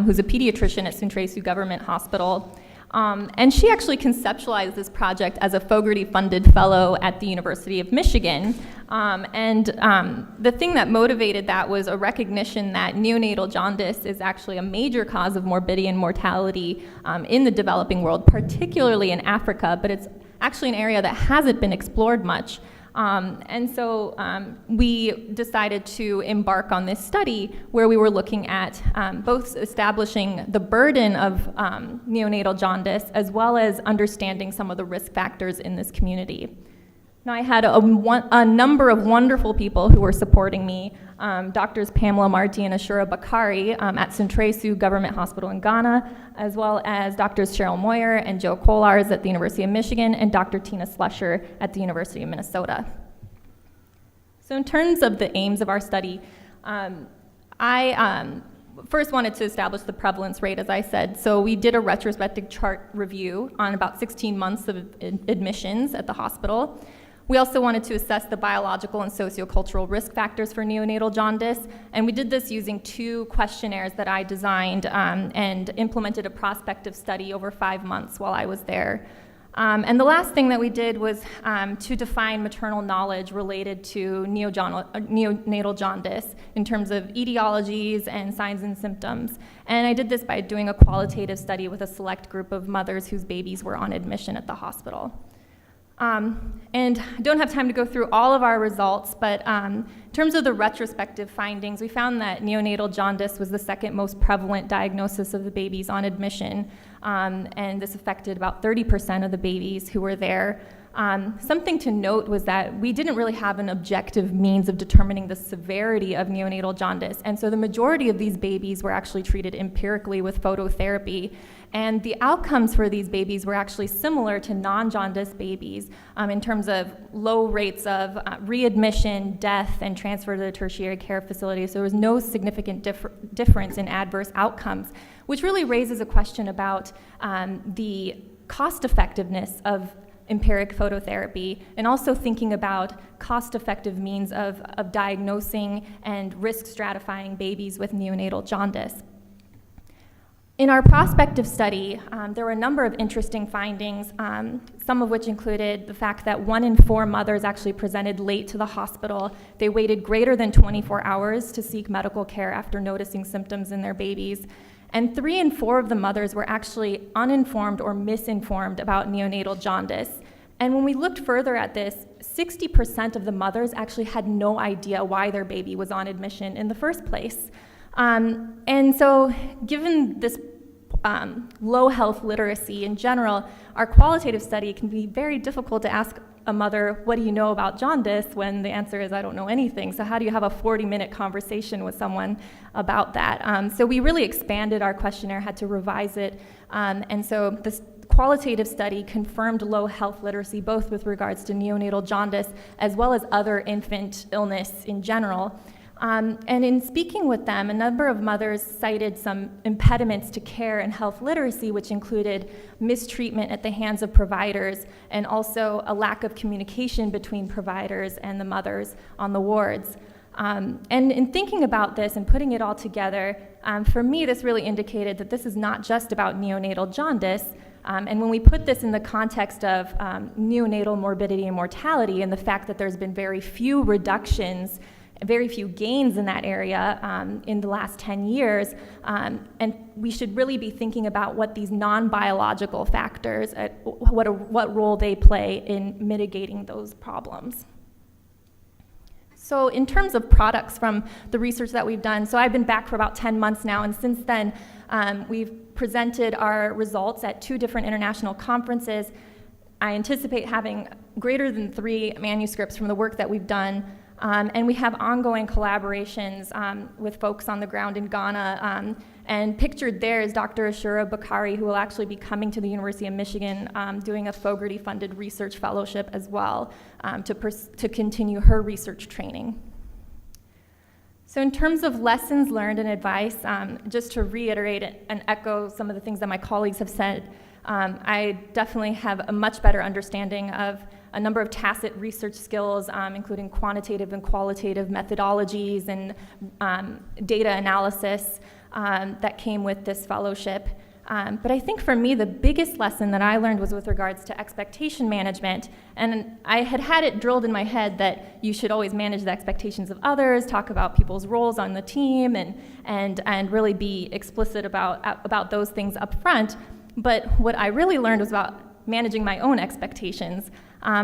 who's a pediatrician at Htoo Government Hospital. And she actually conceptualized this project as a Fogarty-funded fellow at the University of Michigan. The thing that motivated that was a recognition that neonatal jaundice is actually a major cause of morbidity and mortality in the developing world, particularly in Africa, but it's actually an area that hasn't been explored much. We decided to embark on this study where we were looking at both establishing the burden of neonatal jaundice as well as understanding some of the risk factors in this community. Now, I had a number of wonderful people who were supporting me, Doctors Pamela Marti and Ashura Bukhari at Htoo Government Hospital in Ghana, as well as Doctors Cheryl Moyer and Joe Kolars at the University of Michigan, and Dr. Tina Slusher at the University of Minnesota. So in terms of the aims of our study, I first wanted to establish the prevalence rate, as I said. So we did a retrospective chart review on about 16 months of admissions at the hospital. We also wanted to assess the biological and sociocultural risk factors for neonatal jaundice, and we did this using 2 questionnaires that I designed and implemented a prospective study over 5 months while I was there. And the last thing that we did was to define maternal knowledge related to neonatal jaundice in terms of etiologies and signs and symptoms. And I did this by doing a qualitative study with a select group of mothers whose babies were on admission at the hospital. And I don't have time to go through all of our results, but in terms of the retrospective findings, we found that neonatal jaundice was the 2nd most prevalent diagnosis of the babies on admission, and this affected about 30% of the babies who were there. Something to note was that we didn't really have an objective means of determining the severity of neonatal jaundice, and so the majority of these babies were actually treated empirically with phototherapy. And the outcomes for these babies were actually similar to non-jaundice babies in terms of low rates of readmission, death, and transfer to the tertiary care facility. So there was no significant difference in adverse outcomes, which really raises a question about the cost-effectiveness of empiric phototherapy, and also thinking about cost-effective means of diagnosing and risk stratifying babies with neonatal jaundice. In our prospective study, there were a number of interesting findings, some of which included the fact that 1 in 4 mothers actually presented late to the hospital. They waited greater than 24 hours to seek medical care after noticing symptoms in their babies. And 3 in 4 of the mothers were actually uninformed or misinformed about neonatal jaundice. And when we looked further at this, 60% of the mothers actually had no idea why their baby was on admission in the first place. And so given this low health literacy in general, our qualitative study can be very difficult to ask a mother, what do you know about jaundice, when the answer is, I don't know anything. So how do you have a 40-minute conversation with someone about that? So we really expanded our questionnaire, had to revise it. And so this qualitative study confirmed low health literacy, both with regards to neonatal jaundice as well as other infant illness in general. And in speaking with them, a number of mothers cited some impediments to care and health literacy, which included mistreatment at the hands of providers and also a lack of communication between providers and the mothers on the wards. And in thinking about this and putting it all together, for me, this really indicated that this is not just about neonatal jaundice. And when we put this in the context of neonatal morbidity and mortality and the fact that there's been very few reductions, very few gains in that area in the last 10 years, and we should really be thinking about what these non-biological factors, what role they play in mitigating those problems. So in terms of products from the research that we've done, so I've been back for about 10 months now, and since then we've presented our results at 2 different international conferences. I anticipate having greater than 3 manuscripts from the work that we've done. And we have ongoing collaborations with folks on the ground in Ghana. And pictured there is Dr. Bukhari, who will actually be coming to the University of Michigan doing a Fogarty-funded research fellowship as well to continue her research training. So in terms of lessons learned and advice, just to reiterate and echo some of the things that my colleagues have said, I definitely have a much better understanding of a number of tacit research skills, including quantitative and qualitative methodologies and data analysis that came with this fellowship. But I think for me, the biggest lesson that I learned was with regards to expectation management. And I had it drilled in my head that you should always manage the expectations of others, talk about people's roles on the team, and really be explicit about those things up front. But what I really learned was about managing my own expectations.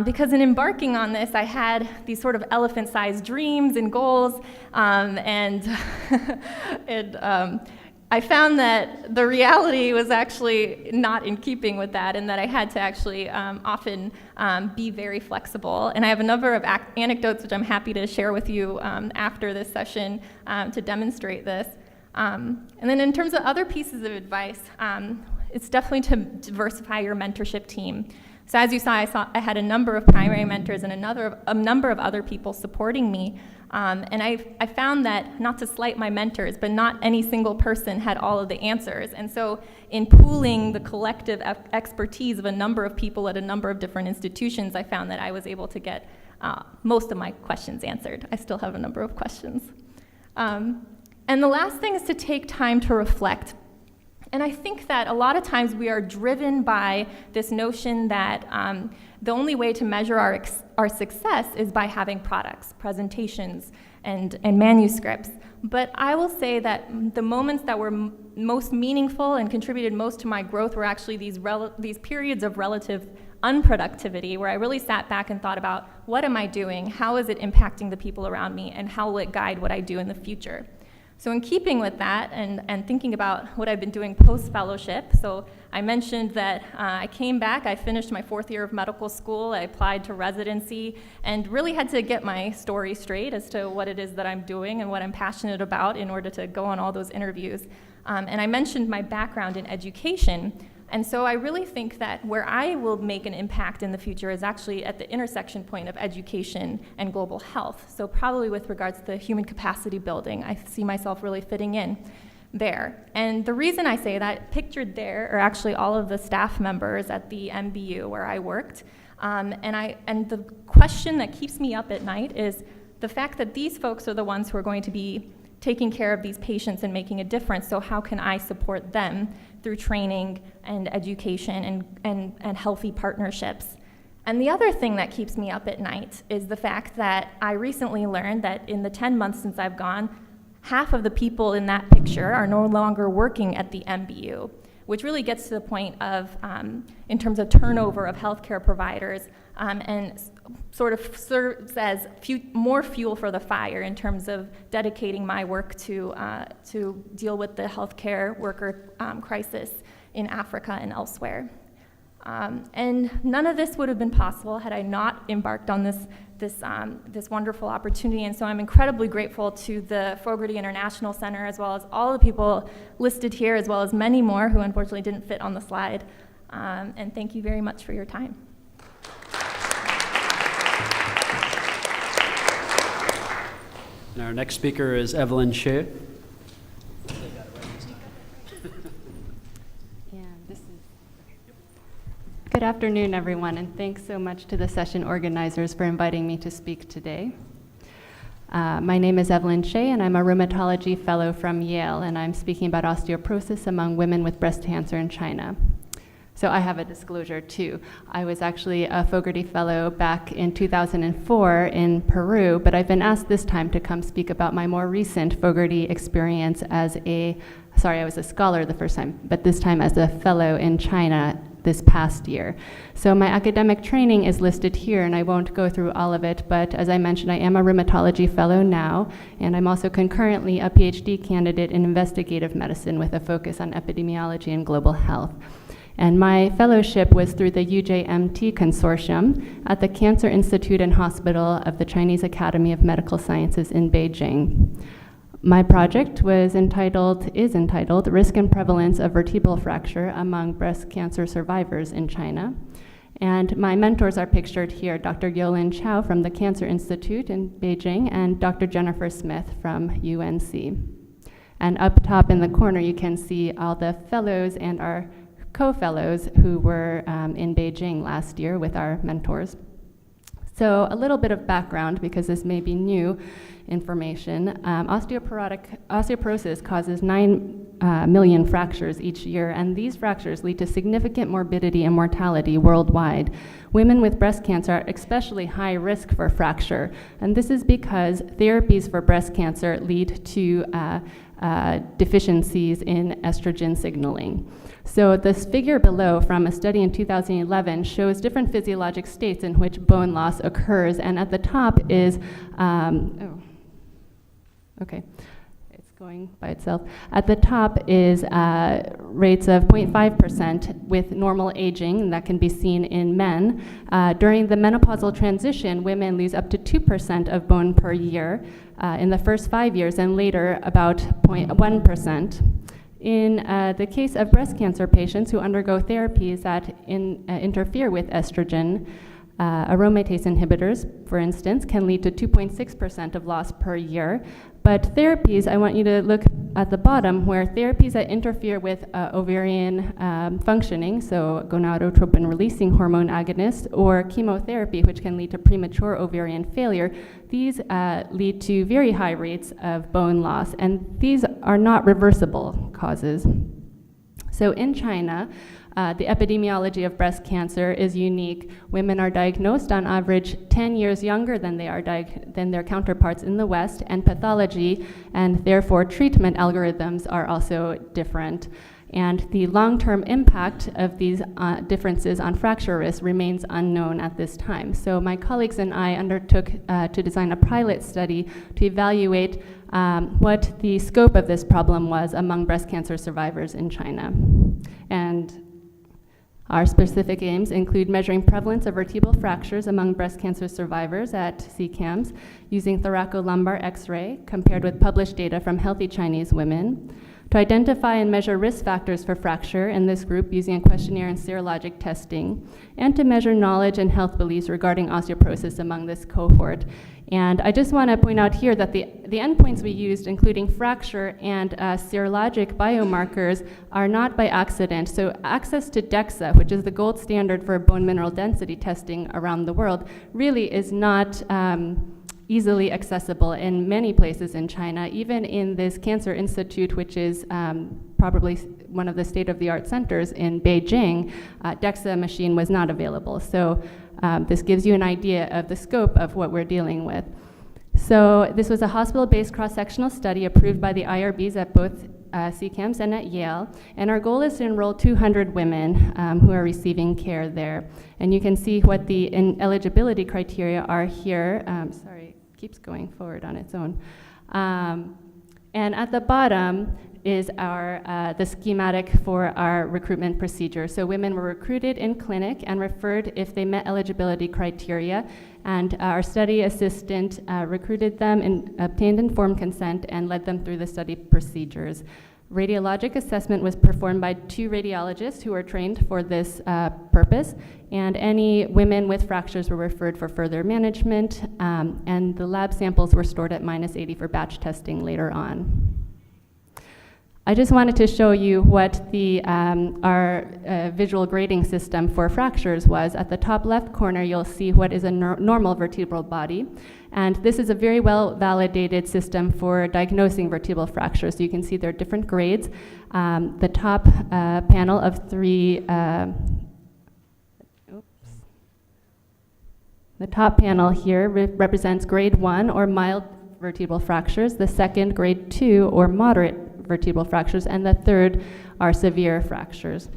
Because in embarking on this, I had these sort of elephant-sized dreams and goals, and I found that the reality was actually not in keeping with that, and that I had to actually often be very flexible. And I have a number of anecdotes which I'm happy to share with you after this session to demonstrate this. And then in terms of other pieces of advice, it's definitely to diversify your mentorship team. So as you saw, I had a number of primary mentors and a number of other people supporting me. And I found that, not to slight my mentors, but not any single person had all of the answers. And so in pooling the collective expertise of a number of people at a number of different institutions, I found that I was able to get most of my questions answered. I still have a number of questions. And the last thing is to take time to reflect. And I think that a lot of times we are driven by this notion that the only way to measure our success is by having products, presentations, and manuscripts. But I will say that the moments that were most meaningful and contributed most to my growth were actually these periods of relative unproductivity, where I really sat back and thought about, what am I doing? How is it impacting the people around me? And how will it guide what I do in the future? So in keeping with that and thinking about what I've been doing post-fellowship, so I mentioned that I came back, I finished my 4th year of medical school, I applied to residency, and really had to get my story straight as to what it is that I'm doing and what I'm passionate about in order to go on all those interviews. And I mentioned my background in education. And so I really think that where I will make an impact in the future is actually at the intersection point of education and global health. So probably with regards to human capacity building, I see myself really fitting in there. And the reason I say that, pictured there are actually all of the staff members at the MBU where I worked. And the question that keeps me up at night is the fact that these folks are the ones who are going to be taking care of these patients and making a difference. So how can I support them through training and education and healthy partnerships? And the other thing that keeps me up at night is the fact that I recently learned that in the 10 months since I've gone, half of the people in that picture are no longer working at the MBU, which really gets to the point of, in terms of turnover of healthcare providers, and sort of serves as more fuel for the fire in terms of dedicating my work to deal with the healthcare worker crisis in Africa and elsewhere. And none of this would have been possible had I not embarked on this wonderful opportunity. And so I'm incredibly grateful to the Fogarty International Center, as well as all the people listed here, as well as many more who unfortunately didn't fit on the slide. And thank you very much for your time. And our next speaker is Evelyn Shea. Good afternoon, everyone, and thanks so much to the session organizers for inviting me to speak today. My name is Evelyn Shea, and I'm a rheumatology fellow from Yale, and I'm speaking about osteoporosis among women with breast cancer in China. So I have a disclosure, too. I was actually a Fogarty fellow back in 2004 in Peru, but I've been asked this time to come speak about my more recent Fogarty experience as I was a scholar the first time, but this time as a fellow in China this past year. So my academic training is listed here, and I won't go through all of it, but as I mentioned, I am a rheumatology fellow now, and I'm also concurrently a PhD candidate in investigative medicine with a focus on epidemiology and global health. And my fellowship was through the UJMT Consortium at the Cancer Institute and Hospital of the Chinese Academy of Medical Sciences in Beijing. My project is entitled Risk and Prevalence of Vertebral Fracture Among Breast Cancer Survivors in China. And my mentors are pictured here, Dr. Yolin Chow from the Cancer Institute in Beijing and Dr. Jennifer Smith from UNC. And up top in the corner, you can see all the fellows and our co-fellows who were in Beijing last year with our mentors. So a little bit of background, because this may be new information. Osteoporosis causes 9 million fractures each year, and these fractures lead to significant morbidity and mortality worldwide. Women with breast cancer are especially high risk for fracture, and this is because therapies for breast cancer lead to deficiencies in estrogen signaling. So this figure below from a study in 2011 shows different physiologic states in which bone loss occurs, and at the top is, it's going by itself. At the top is rates of 0.5% with normal aging, and that can be seen in men. During the menopausal transition, women lose up to 2% of bone per year in the first 5 years, and later about 0.1%. In the case of breast cancer patients who undergo therapies that interfere with estrogen, aromatase inhibitors, for instance, can lead to 2.6% of loss per year. But therapies, I want you to look at the bottom, where therapies that interfere with ovarian functioning, so gonadotropin-releasing hormone agonists, or chemotherapy, which can lead to premature ovarian failure, these lead to very high rates of bone loss, and these are not reversible causes. So in China, the epidemiology of breast cancer is unique. Women are diagnosed on average 10 years younger than than their counterparts in the West, and pathology and therefore treatment algorithms are also different. And the long-term impact of these differences on fracture risk remains unknown at this time. So my colleagues and I undertook to design a pilot study to evaluate what the scope of this problem was among breast cancer survivors in China. And our specific aims include measuring prevalence of vertebral fractures among breast cancer survivors at CCAMs using thoracolumbar X-ray compared with published data from healthy Chinese women, to identify and measure risk factors for fracture in this group using a questionnaire and serologic testing, and to measure knowledge and health beliefs regarding osteoporosis among this cohort. And I just want to point out here that the endpoints we used, including fracture and serologic biomarkers, are not by accident. So access to DEXA, which is the gold standard for bone mineral density testing around the world, really is not easily accessible in many places in China. Even in this Cancer Institute, which is probably one of the state-of-the-art centers in Beijing, DEXA machine was not available. So this gives you an idea of the scope of what we're dealing with. So this was a hospital-based cross-sectional study approved by the IRBs at both CCAMs and at Yale, and our goal is to enroll 200 women who are receiving care there. And you can see what the eligibility criteria are here. Sorry, it keeps going forward on its own. And at the bottom is the schematic for our recruitment procedure. So women were recruited in clinic and referred if they met eligibility criteria, and our study assistant recruited them and obtained informed consent and led them through the study procedures. Radiologic assessment was performed by 2 radiologists who were trained for this purpose, and any women with fractures were referred for further management, and the lab samples were stored at -80 for batch testing later on. I just wanted to show you what our visual grading system for fractures was. At the top left corner, you'll see what is a normal vertebral body. And this is a very well-validated system for diagnosing vertebral fractures. So you can see there are different grades. The top panel of 3, the top panel here represents grade 1 or mild vertebral fractures, the second grade 2 or moderate vertebral fractures, and the third are severe fractures.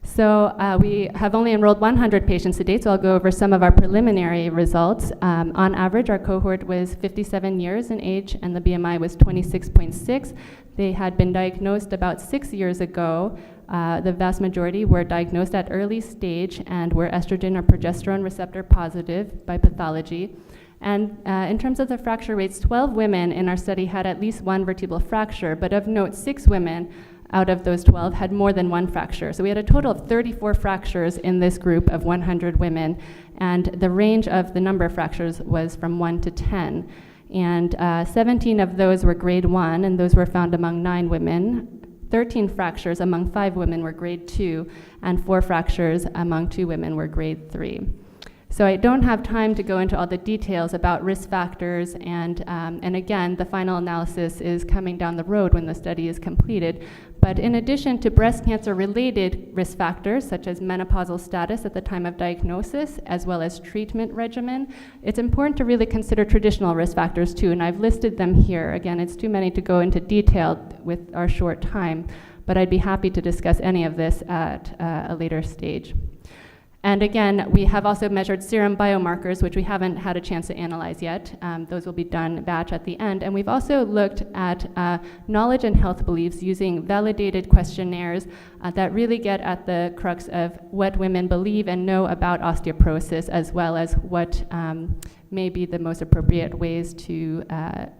So we have only enrolled 100 patients to date, so I'll go over some of our preliminary results. On average, our cohort was 57 years in age, and the BMI was 26.6. They had been diagnosed about 6 years ago. The vast majority were diagnosed at early stage and were estrogen or progesterone receptor positive by pathology. And in terms of the fracture rates, 12 women in our study had at least 1 vertebral fracture, but of note, 6 women out of those 12 had more than 1 fracture. So we had a total of 34 fractures in this group of 100 women, and the range of the number of fractures was from 1 to 10. And 17 of those were grade 1, and those were found among 9 women. 13 fractures among 5 women were grade 2, and 4 fractures among 2 women were grade 3. So I don't have time to go into all the details about risk factors, and again, the final analysis is coming down the road when the study is completed. But in addition to breast cancer-related risk factors, such as menopausal status at the time of diagnosis, as well as treatment regimen, it's important to really consider traditional risk factors too, and I've listed them here. Again, it's too many to go into detail with our short time, but I'd be happy to discuss any of this at a later stage. And again, we have also measured serum biomarkers, which we haven't had a chance to analyze yet. Those will be done batch at the end. And we've also looked at knowledge and health beliefs using validated questionnaires that really get at the crux of what women believe and know about osteoporosis, as well as what may be the most appropriate ways to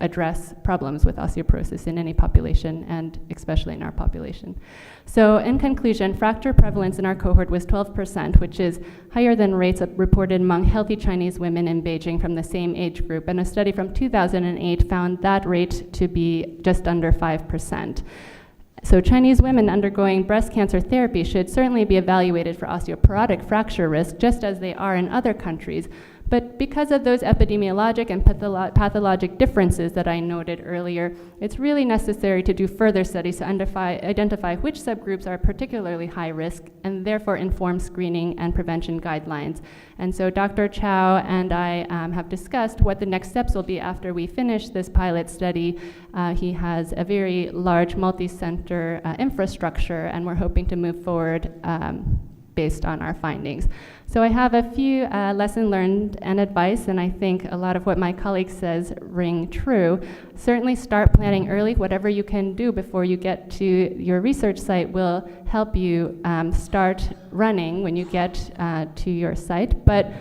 address problems with osteoporosis in any population, and especially in our population. So in conclusion, fracture prevalence in our cohort was 12%, which is higher than rates reported among healthy Chinese women in Beijing from the same age group. And a study from 2008 found that rate to be just under 5%. So Chinese women undergoing breast cancer therapy should certainly be evaluated for osteoporotic fracture risk, just as they are in other countries. But because of those epidemiologic and pathologic differences that I noted earlier, it's really necessary to do further studies to identify which subgroups are particularly high risk and therefore inform screening and prevention guidelines. And so Dr. Chow and I have discussed what the next steps will be after we finish this pilot study. He has a very large multi-center infrastructure, and we're hoping to move forward based on our findings. So I have a few lesson learned and advice, and I think a lot of what my colleague says ring true. Certainly start planning early. Whatever you can do before you get to your research site will help you start running when you get to your site. But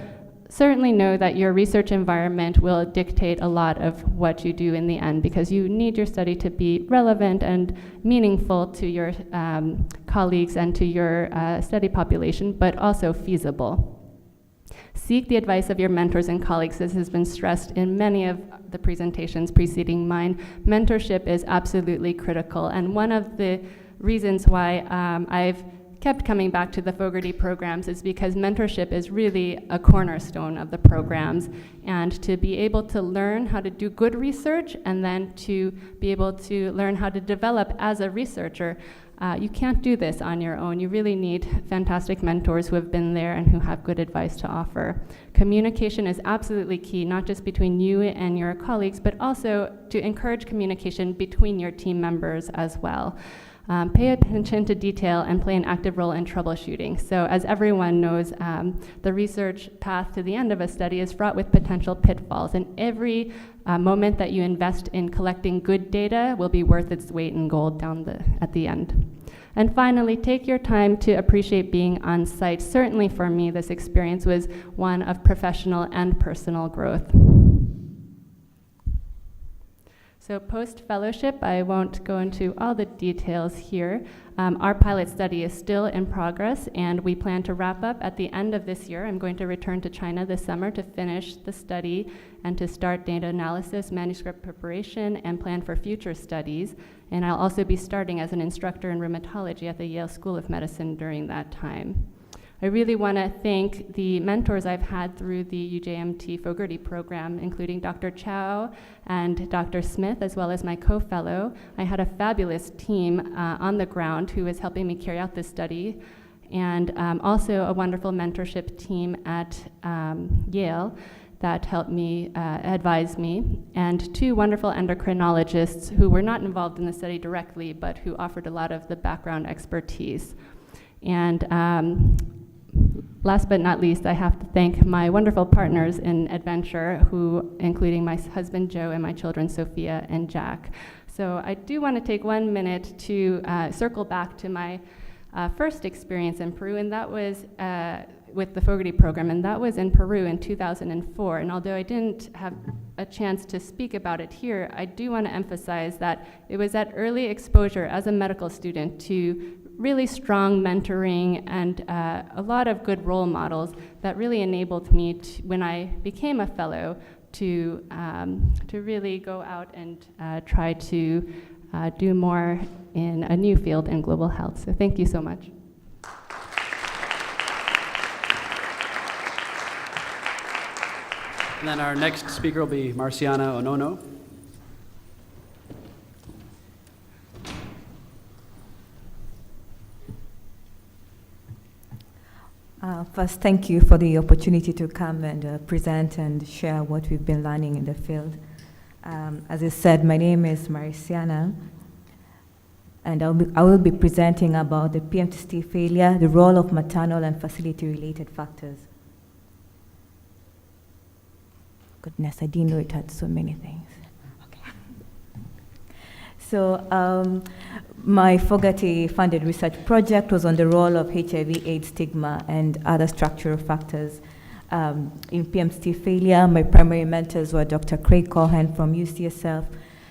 certainly know that your research environment will dictate a lot of what you do in the end, because you need your study to be relevant and meaningful to your colleagues and to your study population, but also feasible. Seek the advice of your mentors and colleagues. This has been stressed in many of the presentations preceding mine. Mentorship is absolutely critical, and one of the reasons why I've kept coming back to the Fogarty programs is because mentorship is really a cornerstone of the programs, and to be able to learn how to do good research and then to be able to learn how to develop as a researcher. You can't do this on your own. You really need fantastic mentors who have been there and who have good advice to offer. Communication is absolutely key, not just between you and your colleagues, but also to encourage communication between your team members as well. pay attention to detail, and play an active role in troubleshooting. So as everyone knows, the research path to the end of a study is fraught with potential pitfalls, and every moment that you invest in collecting good data will be worth its weight in gold at the end. And finally, take your time to appreciate being on site. Certainly for me, this experience was one of professional and personal growth. So post-fellowship, I won't go into all the details here. Our pilot study is still in progress, and we plan to wrap up at the end of this year. I'm going to return to China this summer to finish the study and to start data analysis, manuscript preparation, and plan for future studies. And I'll also be starting as an instructor in rheumatology at the Yale School of Medicine during that time. I really want to thank the mentors I've had through the UJMT Fogarty program, including Dr. Chow and Dr. Smith, as well as my co-fellow. I had a fabulous team on the ground who was helping me carry out this study, and also a wonderful mentorship team at Yale that helped me, advise me, and 2 wonderful endocrinologists who were not involved in the study directly, but who offered a lot of the background expertise. And last but not least, I have to thank my wonderful partners in adventure, who, including my husband Joe and my children Sophia and Jack. So I do want to take 1 minute to circle back to my first experience in Peru, and that was with the Fogarty program, and that was in Peru in 2004. And although I didn't have a chance to speak about it here, I do want to emphasize that it was that early exposure as a medical student to really strong mentoring and a lot of good role models that really enabled me to, when I became a fellow, to really go out and try to do more in a new field in global health. So thank you so much. And then our next speaker will be Maricianah Onono. First, thank you for the opportunity to come and present and share what we've been learning in the field. As I said, my name is Maricianah, and I will be presenting about the PMTCT failure, the role of maternal and facility-related factors. Goodness, I didn't know it had so many things. Okay. So my Fogarty-funded research project was on the role of HIV/AIDS stigma and other structural factors in PMTCT failure. My primary mentors were Dr. Craig Cohen from UCSF,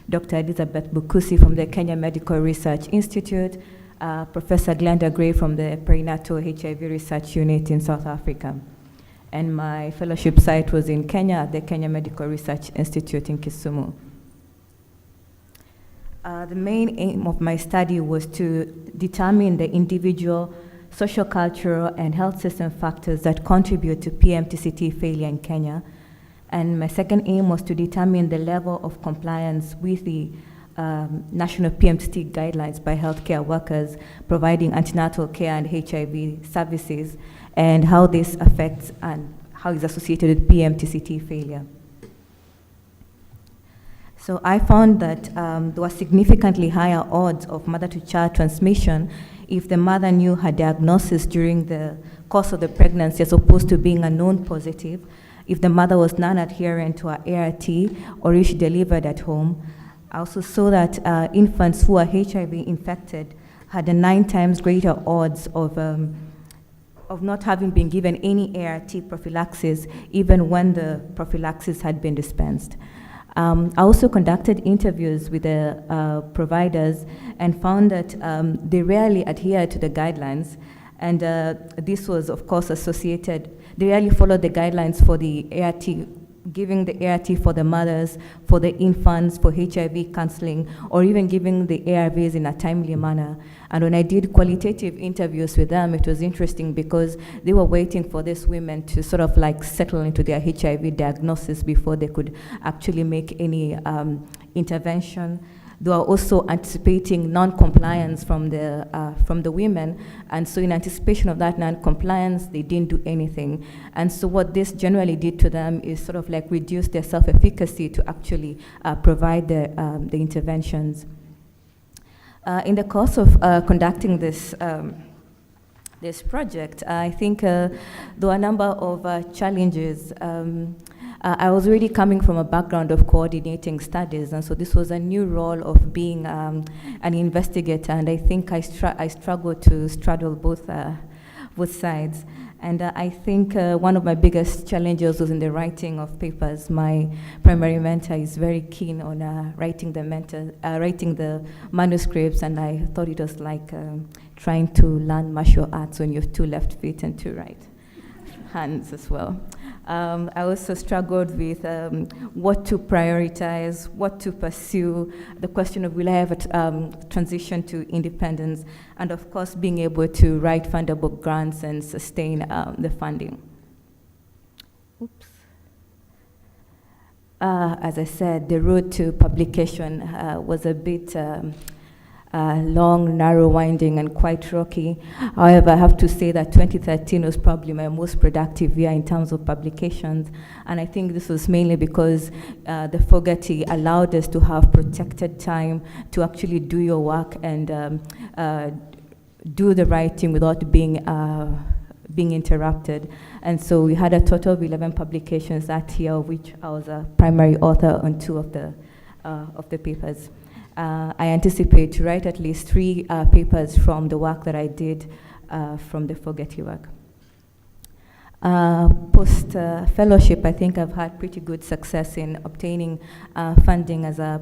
Dr. Elizabeth Bukusi from the Kenya Medical Research Institute, Professor Glenda Gray from the Perinatal HIV Research Unit in South Africa. And my fellowship site was in Kenya at the Kenya Medical Research Institute in Kisumu. The main aim of my study was to determine the individual social, cultural, and health system factors that contribute to PMTCT failure in Kenya. And my second aim was to determine the level of compliance with the national PMTCT guidelines by healthcare workers providing antenatal care and HIV services, and how this affects and how it's associated with PMTCT failure. So I found that there were significantly higher odds of mother-to-child transmission if the mother knew her diagnosis during the course of the pregnancy as opposed to being a known positive, if the mother was non-adherent to her ART, or if she delivered at home. I also saw that infants who are HIV infected had a 9 times greater odds of not having been given any ART prophylaxis, even when the prophylaxis had been dispensed. I also conducted interviews with the providers and found that they rarely adhered to the guidelines, and this was, of course, associated. They rarely followed the guidelines for the ART, giving the ART for the mothers, for the infants, for HIV counseling, or even giving the ARVs in a timely manner. And when I did qualitative interviews with them, it was interesting because they were waiting for these women to sort of like settle into their HIV diagnosis before they could actually make any intervention. They were also anticipating non-compliance from the women, and so in anticipation of that non-compliance, they didn't do anything. And so what this generally did to them is sort of like reduce their self-efficacy to actually provide the interventions. In the course of conducting this project, I think there were a number of challenges. I was really coming from a background of coordinating studies, and so this was a new role of being an investigator, and I think I struggled to straddle both sides. And I think one of my biggest challenges was in the writing of papers. My primary mentor is very keen on writing the manuscripts, and I thought it was like trying to learn martial arts when you have 2 left feet and 2 right hands as well. I also struggled with what to prioritize, what to pursue, the question of will I ever transition to independence, and of course being able to write fundable grants and sustain the funding. Oops. As I said, the road to publication was a bit long, narrow, winding, and quite rocky. However, I have to say that 2013 was probably my most productive year in terms of publications, and I think this was mainly because the Fogarty allowed us to have protected time to actually do your work and do the writing without being interrupted. And so we had a total of 11 publications that year, of which I was a primary author on 2 of the papers. I anticipate to write at least 3 papers from the work that I did from the Fogarty work. Post-fellowship, I think I've had pretty good success in obtaining funding as a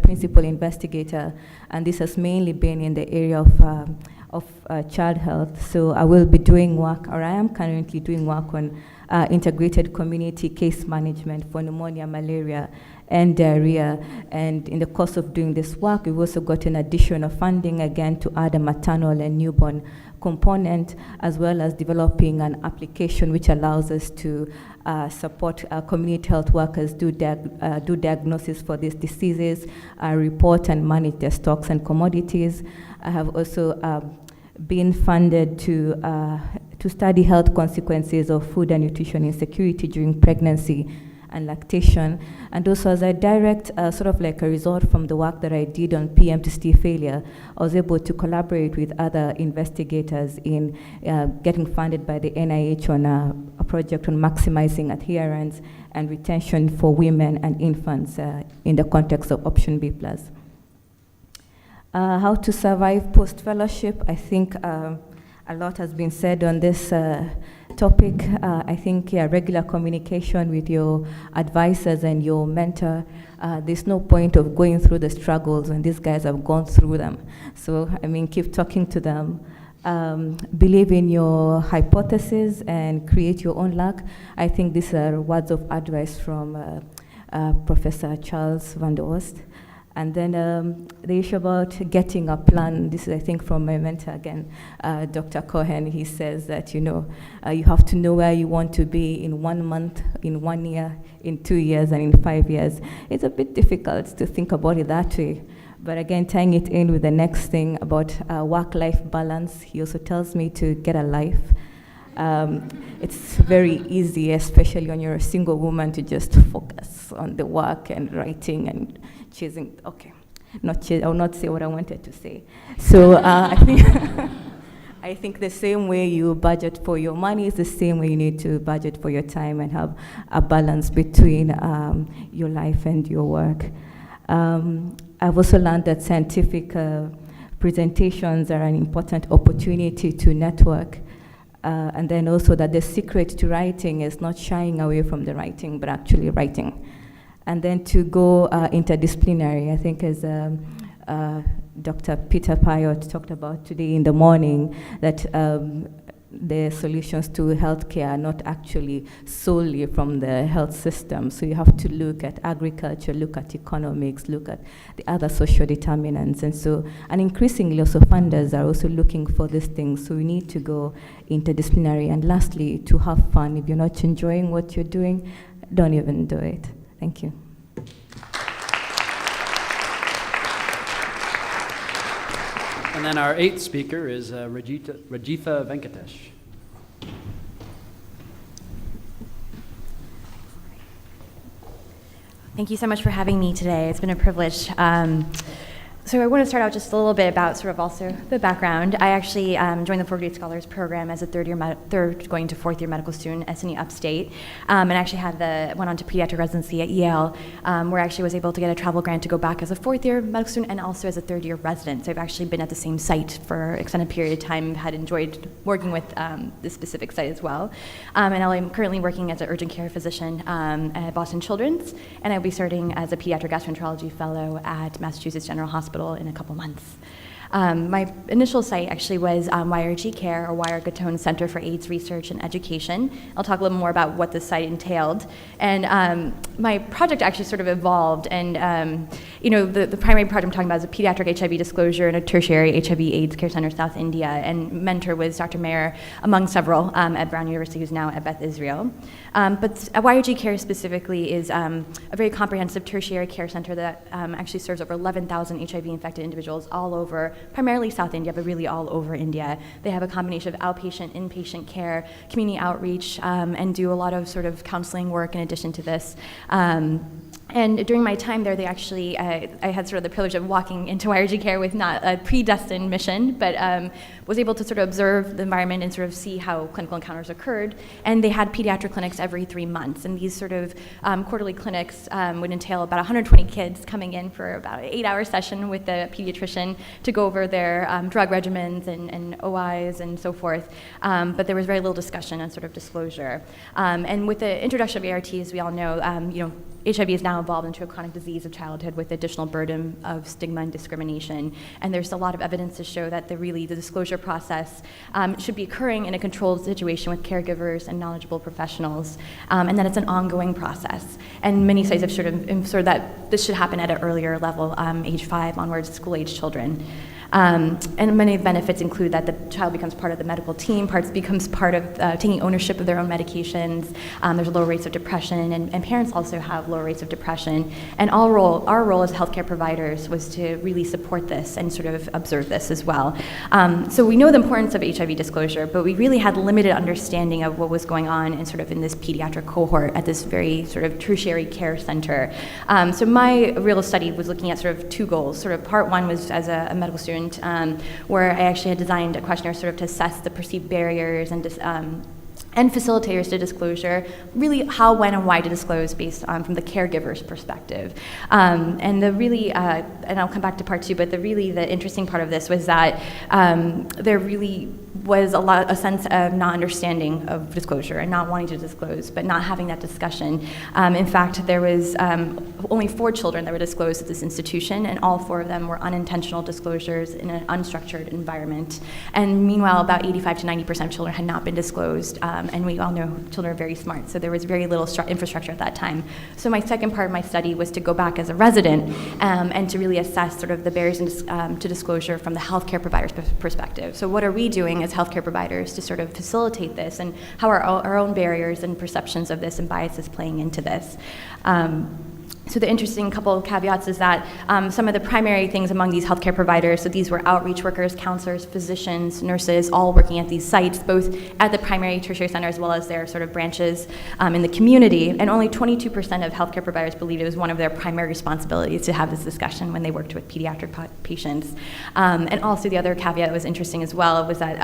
principal investigator, and this has mainly been in the area of child health. So I will be doing work, or I am currently doing work on integrated community case management for pneumonia, malaria, and diarrhea. And in the course of doing this work, we've also got an additional funding again to add a maternal and newborn component, as well as developing an application which allows us to support community health workers do diagnosis for these diseases, report and manage their stocks and commodities. I have also been funded to study health consequences of food and nutrition insecurity during pregnancy and lactation, and also as a direct sort of like a result from the work that I did on PM-to-ST failure, I was able to collaborate with other investigators in getting funded by the NIH on a project on maximizing adherence and retention for women and infants in the context of Option B+. How to survive post-fellowship, I think a lot has been said on this topic. I think regular communication with your advisors and your mentor. There's no point of going through the struggles when these guys have gone through them. So, I mean, keep talking to them. Believe in your hypothesis and create your own luck. I think these are words of advice from Professor Charles van der Oost. And then the issue about getting a plan, this is, I think, from my mentor again, Dr. Cohen. He says that, you have to know where you want to be in 1 month, in 1 year, in 2 years, and in 5 years. It's a bit difficult to think about it that way. But again, tying it in with the next thing about work-life balance, he also tells me to get a life. It's very easy, especially when you're a single woman, to just focus on the work and writing and chasing. Okay, I will not say what I wanted to say. So I think the same way you budget for your money is the same way you need to budget for your time and have a balance between your life and your work. I've also learned that scientific presentations are an important opportunity to network. And then also that the secret to writing is not shying away from the writing, but actually writing. And then to go interdisciplinary, I think as Dr. Peter Payot talked about today in the morning, that the solutions to healthcare are not actually solely from the health system. So you have to look at agriculture, look at economics, look at the other social determinants. And increasingly also funders are also looking for these things. So we need to go interdisciplinary. And lastly, to have fun. If you're not enjoying what you're doing, don't even do it. Thank you. And then our 8th speaker is Rajitha Venkatesh. Thank you so much for having me today. It's been a privilege. So I want to start out just a little bit about sort of also the background. I actually joined the Fogarty Scholars Program as a third going to fourth year medical student at SUNY Upstate, and actually went on to pediatric residency at Yale, where I actually was able to get a travel grant to go back as a fourth year medical student and also as a third year resident. So I've actually been at the same site for an extended period of time, had enjoyed working with this specific site as well. And I'm currently working as an urgent care physician at Boston Children's, and I'll be starting as a pediatric gastroenterology fellow at Massachusetts General Hospital in a couple months. My initial site actually was YRG Care, or Wire Gatone Center for AIDS Research and Education. I'll talk a little more about what this site entailed. And my project actually sort of evolved, and the primary project I'm talking about is a pediatric HIV disclosure in a tertiary HIV/AIDS care center in South India, and mentor was Dr. Semeere, among several, at Brown University, who's now at Beth Israel. But YRG Care specifically is a very comprehensive tertiary care center that actually serves over 11,000 HIV-infected individuals all over, primarily South India, but really all over India. They have a combination of outpatient, inpatient care, community outreach, and do a lot of sort of counseling work in addition to this. And during my time there, they actually, I had sort of the privilege of walking into YRG Care with not a predestined mission, but was able to sort of observe the environment and sort of see how clinical encounters occurred. And they had pediatric clinics every 3 months. And these sort of quarterly clinics would entail about 120 kids coming in for about an 8-hour session with the pediatrician to go over their drug regimens and OIs and so forth. But there was very little discussion on sort of disclosure. And with the introduction of ART, as we all know, HIV has now evolved into a chronic disease of childhood with additional burden of stigma and discrimination. And there's a lot of evidence to show that the disclosure process should be occurring in a controlled situation with caregivers and knowledgeable professionals, and that it's an ongoing process. And many studies have sort of that this should happen at an earlier level, age 5 onwards, school-age children. And many benefits include that the child becomes part of the medical team, becomes part of taking ownership of their own medications. There's lower rates of depression, and parents also have lower rates of depression. And our role as healthcare providers was to really support this and sort of observe this as well. So we know the importance of HIV disclosure, but we really had limited understanding of what was going on in this pediatric cohort at this very sort of tertiary care center. So my real study was looking at sort of 2 goals. Sort of part 1 was as a medical student, where I actually had designed a questionnaire sort of to assess the perceived barriers and facilitators to disclosure, really how, when, and why to disclose based on from the caregiver's perspective. And I'll come back to part 2, but the interesting part of this was that there really was a sense of not understanding of disclosure and not wanting to disclose, but not having that discussion. In fact, there was only 4 children that were disclosed at this institution, and all 4 of them were unintentional disclosures in an unstructured environment. And meanwhile, about 85 to 90% of children had not been disclosed, and we all know children are very smart, so there was very little infrastructure at that time. So my second part of my study was to go back as a resident and to really assess sort of the barriers to disclosure from the healthcare provider's perspective. So what are we doing as healthcare providers to sort of facilitate this, and how are our own barriers and perceptions of this and biases playing into this? So the interesting couple of caveats is that some of the primary things among these healthcare providers, so these were outreach workers, counselors, physicians, nurses, all working at these sites, both at the primary tertiary center as well as their sort of branches in the community, and only 22% of healthcare providers believed it was one of their primary responsibilities to have this discussion when they worked with pediatric patients. And also the other caveat that was interesting as well was that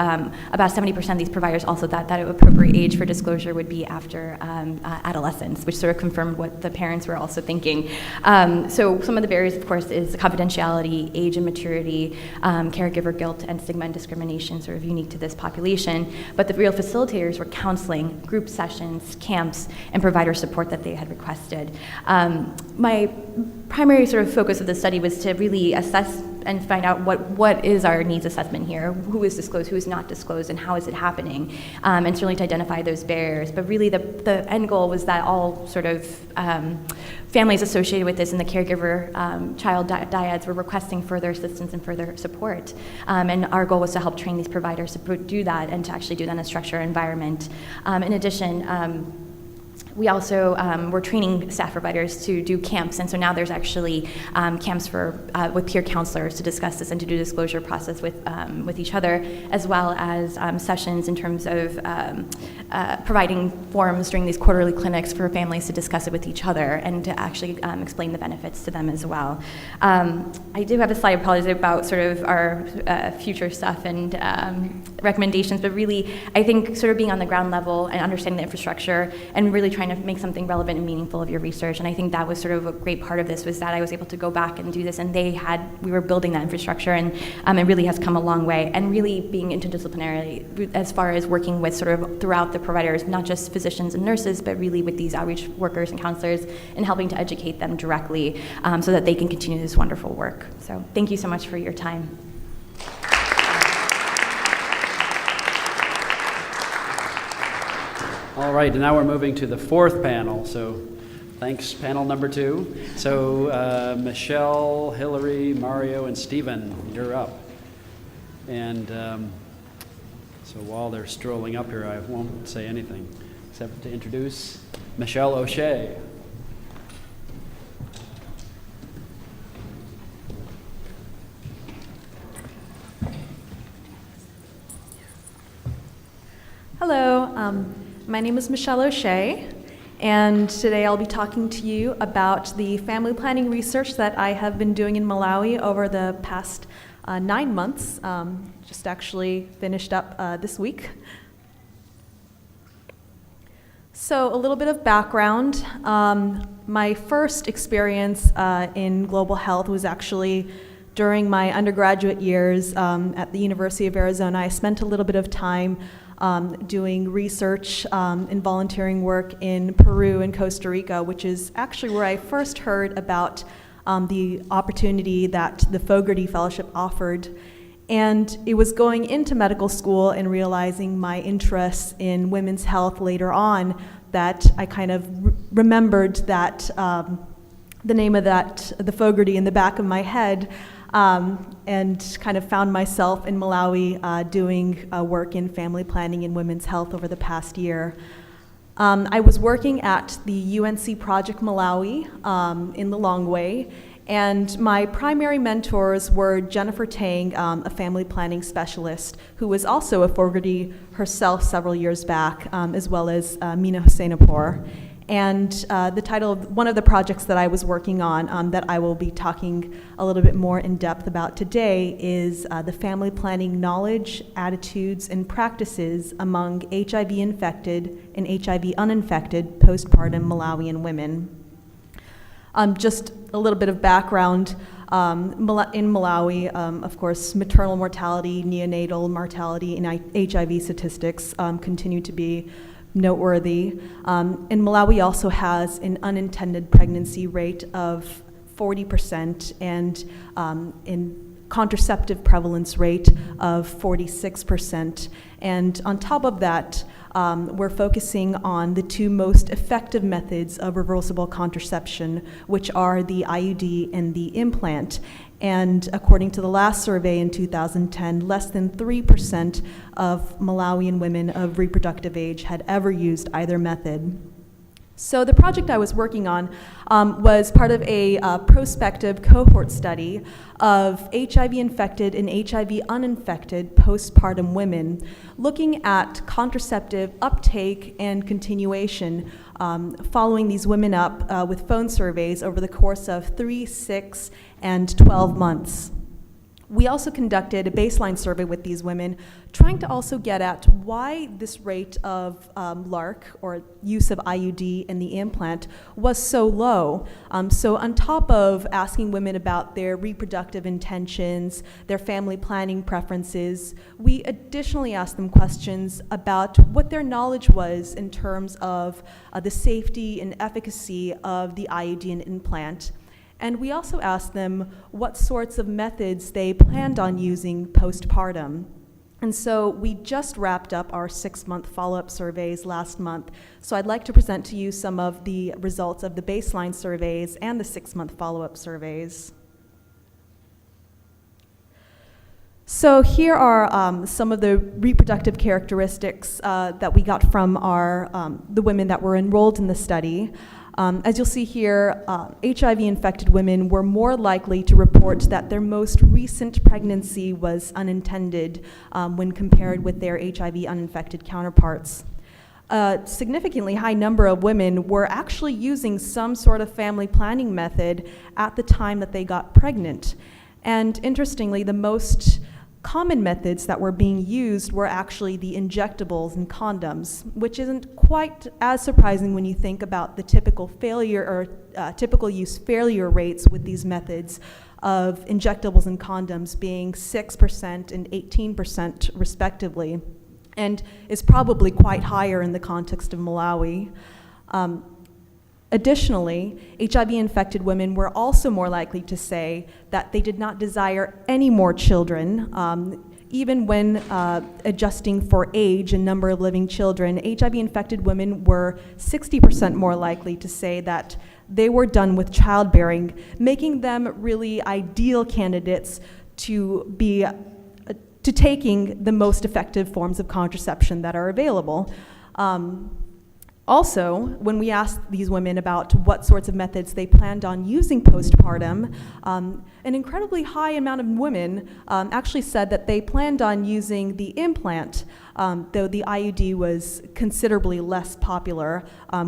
about 70% of these providers also thought that an appropriate age for disclosure would be after adolescence, which sort of confirmed what the parents were also thinking. So some of the barriers, of course, is confidentiality, age and maturity, caregiver guilt, and stigma and discrimination, sort of unique to this population. But the real facilitators were counseling, group sessions, camps, and provider support that they had requested. My primary sort of focus of the study was to really assess and find out what is our needs assessment here, who is disclosed, who is not disclosed, and how is it happening, and certainly to identify those barriers. But really the end goal was that all sort of families associated with this and the caregiver child dyads were requesting further assistance and further support. And our goal was to help train these providers to do that and to actually do that in a structured environment. In addition, We also were training staff providers to do camps, and so now there's actually camps for with peer counselors to discuss this and to do disclosure process with each other, as well as sessions in terms of providing forums during these quarterly clinics for families to discuss it with each other and to actually explain the benefits to them as well. I do have a slide, apologies, about sort of our future stuff and recommendations, but really, I think sort of being on the ground level and understanding the infrastructure and really trying to make something relevant and meaningful of your research. And I think that was sort of a great part of this, was that I was able to go back and do this, and we were building that infrastructure, and it really has come a long way. And really being interdisciplinary as far as working with sort of throughout the providers, not just physicians and nurses, but really with these outreach workers and counselors, and helping to educate them directly so that they can continue this wonderful work. So thank you so much for your time. All right, and now we're moving to the fourth panel. So thanks, panel number 2. So Michelle, Hillary, Mario, and Stephen, you're up. And so while they're strolling up here, I won't say anything except to introduce Michelle O'Shea. Hello, my name is Michelle O'Shea, and today I'll be talking to you about the family planning research that I have been doing in Malawi over the past 9 months, just actually finished up this week. So a little bit of background. My first experience in global health was actually during my undergraduate years at the University of Arizona. I spent a little bit of time doing research and volunteering work in Peru and Costa Rica, which is actually where I first heard about the opportunity that the Fogarty Fellowship offered. And it was going into medical school and realizing my interest in women's health later on that I kind of remembered that the name of the Fogarty in the back of my head, and kind of found myself in Malawi doing work in family planning and women's health over the past year. I was working at the UNC Project Malawi in the Longway, and my primary mentors were Jennifer Tang, a family planning specialist, who was also a Fogarty herself several years back, as well as Mina Husseinapour. And the title of one of the projects that I was working on that I will be talking a little bit more in depth about today is the family planning knowledge, attitudes, and practices among HIV-infected and HIV-uninfected postpartum Malawian women. Just a little bit of background. In Malawi, of course, maternal mortality, neonatal mortality, and HIV statistics continue to be noteworthy. And Malawi also has an unintended pregnancy rate of 40% and in contraceptive prevalence rate of 46%. And on top of that, we're focusing on the 2 most effective methods of reversible contraception, which are the IUD and the implant. And according to the last survey in 2010, less than 3% of Malawian women of reproductive age had ever used either method. So the project I was working on was part of a prospective cohort study of HIV-infected and HIV-uninfected postpartum women, looking at contraceptive uptake and continuation, following these women up with phone surveys over the course of 3, 6, and 12 months. We also conducted a baseline survey with these women, trying to also get at why this rate of LARC, or use of IUD and the implant, was so low. So on top of asking women about their reproductive intentions, their family planning preferences, we additionally asked them questions about what their knowledge was in terms of the safety and efficacy of the IUD and implant. And we also asked them what sorts of methods they planned on using postpartum. And so we just wrapped up our 6-month follow-up surveys last month. So I'd like to present to you some of the results of the baseline surveys and the 6-month follow-up surveys. So here are some of the reproductive characteristics that we got from the women that were enrolled in the study. As you'll see here, HIV-infected women were more likely to report that their most recent pregnancy was unintended when compared with their HIV-uninfected counterparts. A significantly high number of women were actually using some sort of family planning method at the time that they got pregnant. And interestingly, the most common methods that were being used were actually the injectables and condoms, which isn't quite as surprising when you think about the typical failure or typical use failure rates with these methods of injectables and condoms being 6% and 18% respectively, and is probably quite higher in the context of Malawi. Additionally, HIV-infected women were also more likely to say that they did not desire any more children. Even when adjusting for age and number of living children, HIV-infected women were 60% more likely to say that they were done with childbearing, making them really ideal candidates to taking the most effective forms of contraception that are available. Also, when we asked these women about what sorts of methods they planned on using postpartum, an incredibly high amount of women actually said that they planned on using the implant, though the IUD was considerably less popular,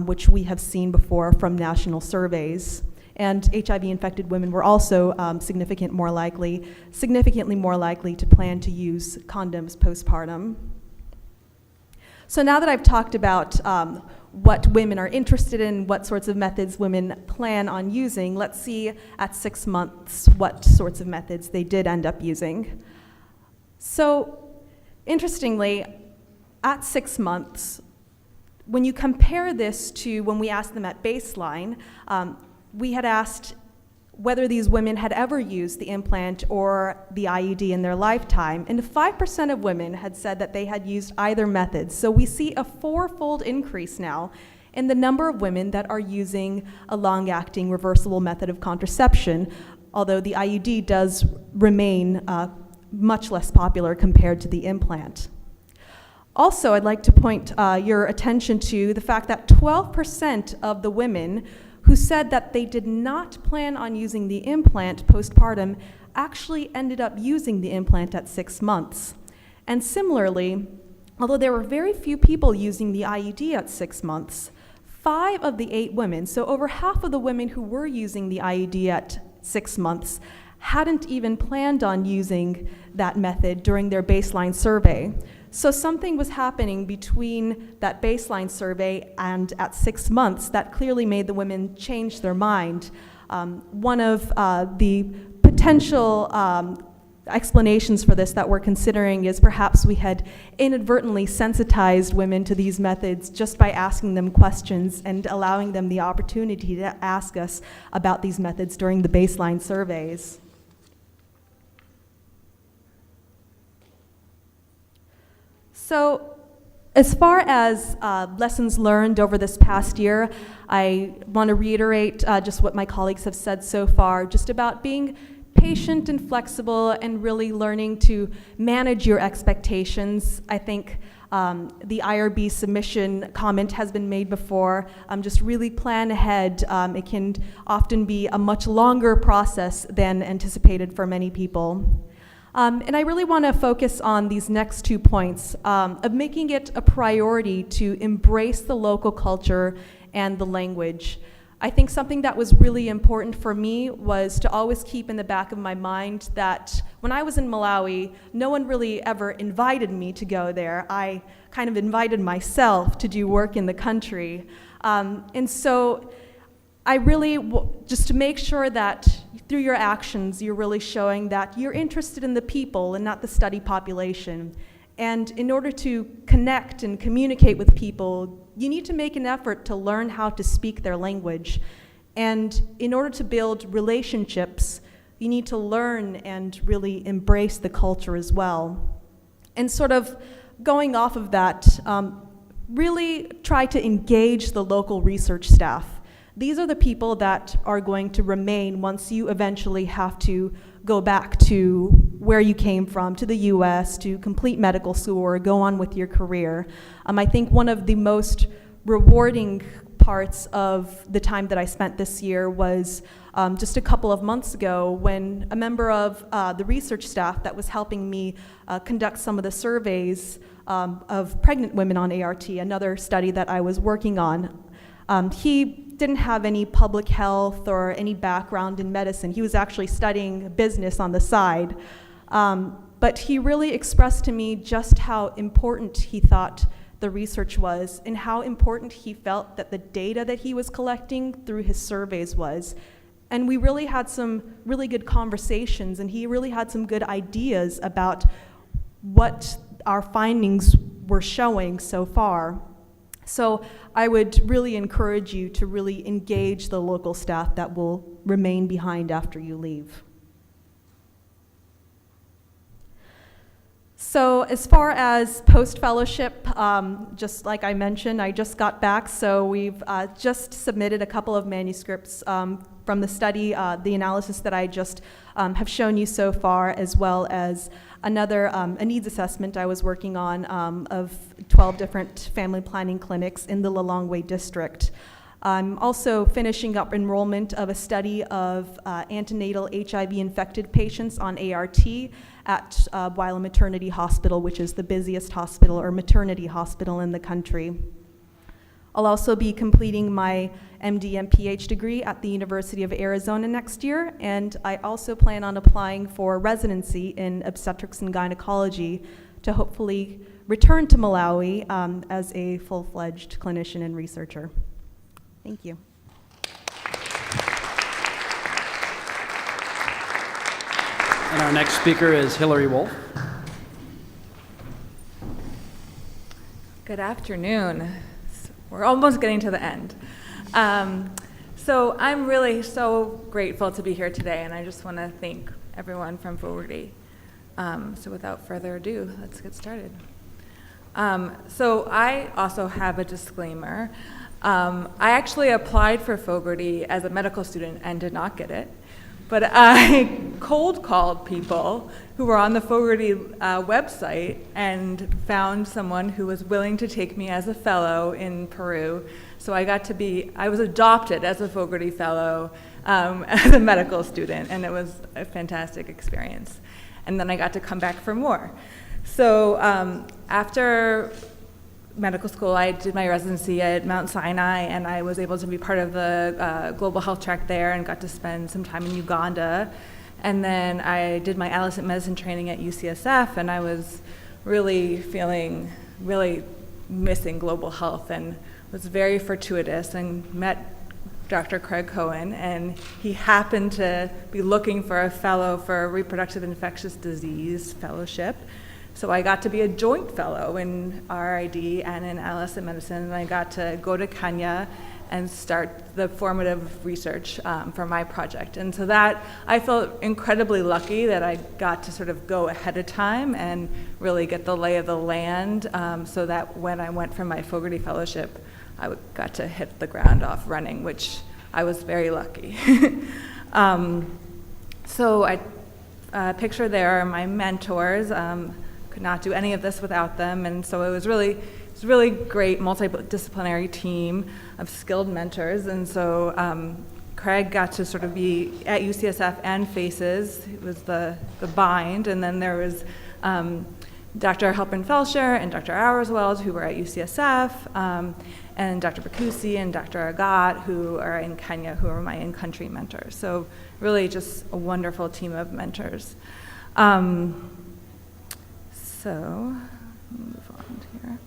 which we have seen before from national surveys. And HIV-infected women were also significantly more likely to plan to use condoms postpartum. So now that I've talked about what women are interested in, what sorts of methods women plan on using, let's see at 6 months what sorts of methods they did end up using. So interestingly, at 6 months, when you compare this to when we asked them at baseline, we had asked whether these women had ever used the implant or the IUD in their lifetime, and 5% of women had said that they had used either method. So we see a 4-fold increase now in the number of women that are using a long-acting reversible method of contraception, although the IUD does remain much less popular compared to the implant. Also, I'd like to point your attention to the fact that 12% of the women who said that they did not plan on using the implant postpartum actually ended up using the implant at 6 months. And similarly, although there were very few people using the IUD at 6 months, 5 of the 8 women, so over half of the women who were using the IUD at 6 months, hadn't even planned on using that method during their baseline survey. So something was happening between that baseline survey and at 6 months that clearly made the women change their mind. One of the potential explanations for this that we're considering is perhaps we had inadvertently sensitized women to these methods just by asking them questions and allowing them the opportunity to ask us about these methods during the baseline surveys. So as far as lessons learned over this past year, I want to reiterate just what my colleagues have said so far, just about being patient and flexible and really learning to manage your expectations. I think the IRB submission comment has been made before. Just really plan ahead. It can often be a much longer process than anticipated for many people. And I really want to focus on these next 2 points of making it a priority to embrace the local culture and the language. I think something that was really important for me was to always keep in the back of my mind that when I was in Malawi, no one really ever invited me to go there. I kind of invited myself to do work in the country. And so I really, just to make sure that through your actions, you're really showing that you're interested in the people and not the study population. And in order to connect and communicate with people, you need to make an effort to learn how to speak their language. And in order to build relationships, you need to learn and really embrace the culture as well. And sort of going off of that, really try to engage the local research staff. these are the people that are going to remain once you eventually have to go back to where you came from, to the US, to complete medical school or go on with your career. I think one of the most rewarding parts of the time that I spent this year was just a couple of months ago when a member of the research staff that was helping me conduct some of the surveys of pregnant women on ART, another study that I was working on, he didn't have any public health or any background in medicine. He was actually studying business on the side. But he really expressed to me just how important he thought the research was and how important he felt that the data that he was collecting through his surveys was. And we really had some really good conversations, and he really had some good ideas about what our findings were showing so far. So I would really encourage you to really engage the local staff that will remain behind after you leave. So as far as post-fellowship, just like I mentioned, I just got back, so we've just submitted a couple of manuscripts from the study, the analysis that I just have shown you so far, as well as another a needs assessment I was working on of 12 different family planning clinics in the Lilongwe district. I'm also finishing up enrollment of a study of antenatal HIV-infected patients on ART at Weill Maternity Hospital, which is the busiest hospital or maternity hospital in the country. I'll also be completing my MD and PhD degree at the University of Arizona next year, and I also plan on applying for residency in obstetrics and gynecology to hopefully return to Malawi as a full-fledged clinician and researcher. Thank you. And our next speaker is Hillary Wolf. Good afternoon. We're almost getting to the end. So I'm really so grateful to be here today, and I just want to thank everyone from Fogerty. So without further ado, let's get started. So I also have a disclaimer. I actually applied for Fogerty as a medical student and did not get it. But I cold called people who were on the Fogerty website and found someone who was willing to take me as a fellow in Peru. So I was adopted as a Fogerty fellow as a medical student, and it was a fantastic experience. And then I got to come back for more. So after medical school, I did my residency at Mount Sinai, and I was able to be part of the global health track there and got to spend some time in Uganda. And then I did my adolescent medicine training at UCSF, and I was really missing global health, and was very fortuitous and met Dr. Craig Cohen, and he happened to be looking for a fellow for a reproductive infectious disease fellowship. So I got to be a joint fellow in RID and in adolescent medicine, and I got to go to Kenya and start the formative research for my project. And so that, I felt incredibly lucky that I got to sort of go ahead of time and really get the lay of the land, so that when I went for my Fogerty fellowship, I got to hit the ground off running, which I was very lucky. So I picture there are my mentors. Could not do any of this without them, and so it was really great multidisciplinary team of skilled mentors. And so Craig got to sort of be at UCSF and FACES. It was the bind, and then there was Dr. Halpern-Felscher and Dr. Auerswald, who were at UCSF, and Dr. Bakusi and Dr. Agat, who are in Kenya, who are my in-country mentors. So really just a wonderful team of mentors. So, move on here.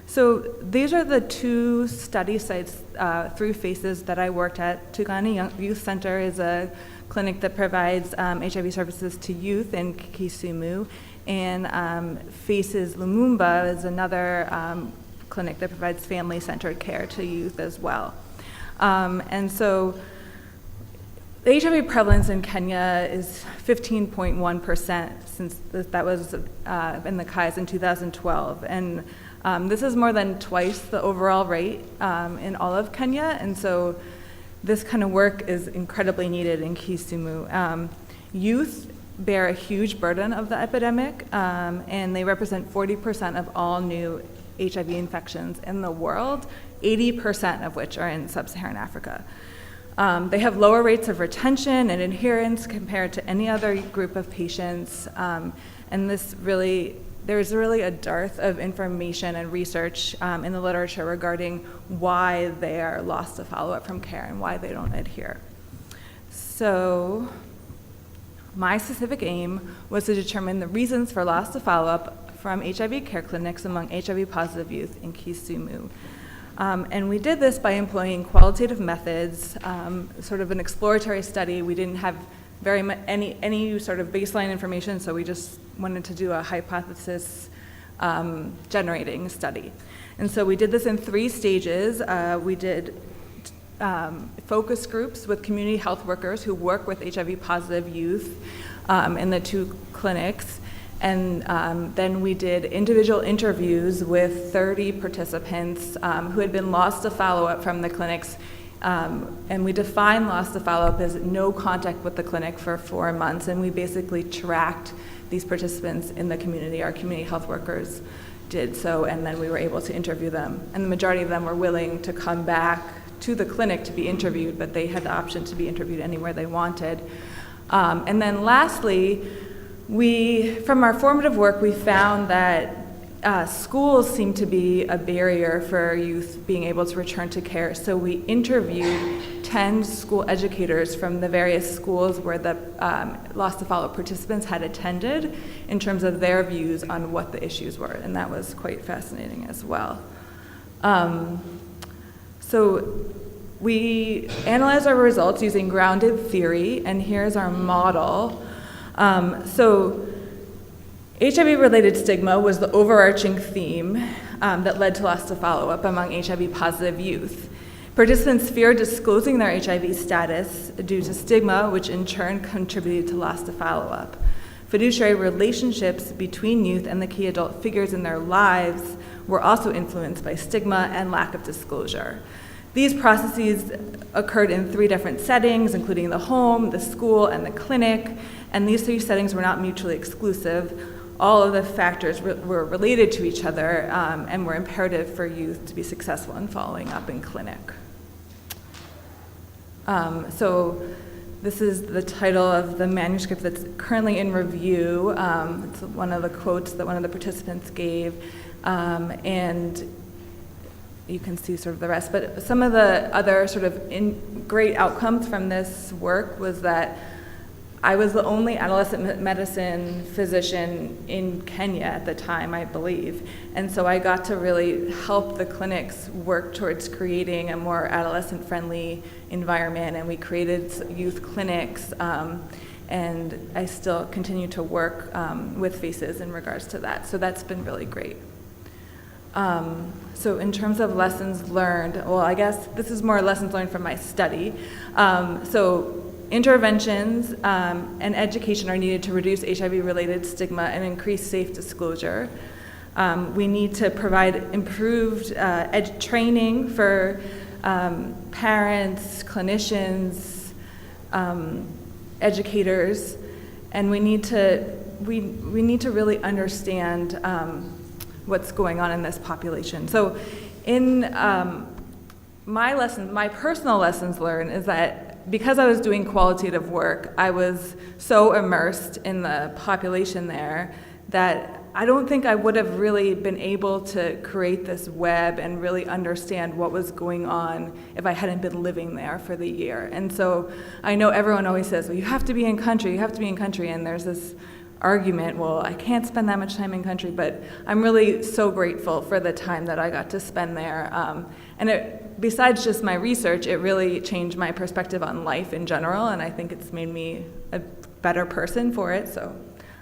So these are the two study sites through FACES that I worked at. Tugani Youth Center is a clinic that provides HIV services to youth in Kisumu, and FACES Lumumba is another clinic that provides family-centered care to youth as well. And so the HIV prevalence in Kenya is 15.1%, since that was in the CUGH in 2012. And this is more than twice the overall rate in all of Kenya. And so this kind of work is incredibly needed in Kisumu. Youth bear a huge burden of the epidemic, and they represent 40% of all new HIV infections in the world, 80% of which are in sub-Saharan Africa. They have lower rates of retention and adherence compared to any other group of patients, and there's really a dearth of information and research in the literature regarding why they are lost to follow-up from care and why they don't adhere. So my specific aim was to determine the reasons for loss to follow-up from HIV care clinics among HIV-positive youth in Kisumu. And we did this by employing qualitative methods, sort of an exploratory study. We didn't have any sort of baseline information, so we just wanted to do a hypothesis generating study. And so we did this in 3 stages. We did focus groups with community health workers who work with HIV-positive youth in the 2 clinics. And then we did individual interviews with 30 participants who had been lost to follow-up from the clinics. And we defined loss to follow-up as no contact with the clinic for 4 months. And we basically tracked these participants in the community. Our community health workers did so, and then we were able to interview them. And the majority of them were willing to come back to the clinic to be interviewed, but they had the option to be interviewed anywhere they wanted. And then lastly, from our formative work, we found that schools seem to be a barrier for youth being able to return to care. So we interviewed 10 school educators from the various schools where the loss to follow participants had attended in terms of their views on what the issues were, and that was quite fascinating as well. So we analyzed our results using grounded theory, and here's our model. So HIV-related stigma was the overarching theme that led to loss to follow-up among HIV-positive youth. Participants feared disclosing their HIV status due to stigma, which in turn contributed to loss to follow-up. Fiduciary relationships between youth and the key adult figures in their lives were also influenced by stigma and lack of disclosure. These processes occurred in 3 different settings, including the home, the school, and the clinic, and these 3 settings were not mutually exclusive. All of the factors were related to each other and were imperative for youth to be successful in following up in clinic. So this is the title of the manuscript that's currently in review. It's one of the quotes that one of the participants gave, and you can see sort of the rest. But some of the other sort of great outcomes from this work was that I was the only adolescent medicine physician in Kenya at the time, I believe. And so I got to really help the clinics work towards creating a more adolescent-friendly environment, and we created youth clinics, and I still continue to work with FACES in regards to that. So that's been really great. So in terms of lessons learned, well, I guess this is more lessons learned from my study. So interventions and education are needed to reduce HIV-related stigma and increase safe disclosure. We need to provide improved training for parents, clinicians, educators, and we need to really understand what's going on in this population. So in my personal lessons learned is that because I was doing qualitative work, I was so immersed in the population there that I don't think I would have really been able to create this web and really understand what was going on if I hadn't been living there for the year. And so I know everyone always says, well, you have to be in country, and there's this argument, well, I can't spend that much time in country, but I'm really so grateful for the time that I got to spend there. And besides just my research, it really changed my perspective on life in general, and I think it's made me a better person for it, so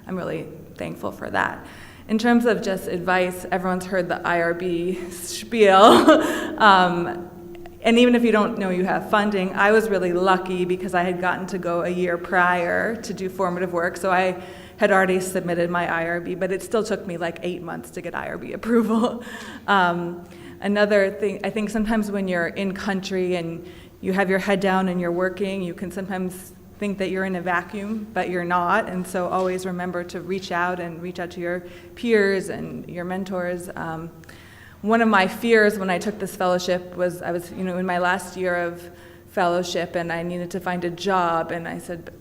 I'm really thankful for that. In terms of just advice, everyone's heard the IRB spiel. And even if you don't know you have funding, I was really lucky because I had gotten to go a year prior to do formative work, so I had already submitted my IRB, but it still took me like 8 months to get IRB approval. Another thing, I think sometimes when you're in country and you have your head down and you're working, you can sometimes think that you're in a vacuum, but you're not. And so always remember to reach out to your peers and your mentors. One of my fears when I took this fellowship was I was, in my last year of fellowship and I needed to find a job, and I said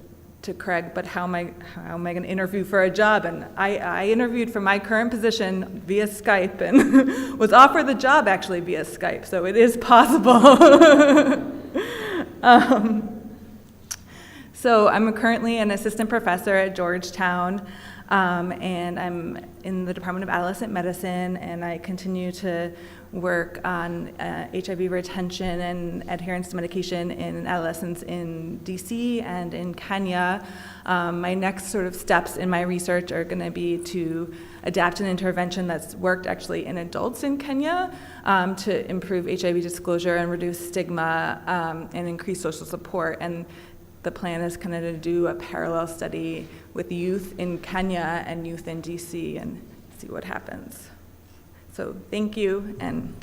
to Craig, but how am I going to interview for a job? And I interviewed for my current position via Skype and was offered the job actually via Skype, so it is possible. So I'm currently an assistant professor at Georgetown, and I'm in the Department of Adolescent Medicine, and I continue to work on HIV retention and adherence to medication in adolescents in DC and in Kenya. My next sort of steps in my research are going to be to adapt an intervention that's worked actually in adults in Kenya to improve HIV disclosure and reduce stigma and increase social support. And the plan is kind of to do a parallel study with youth in Kenya and youth in DC and see what happens. So thank you, and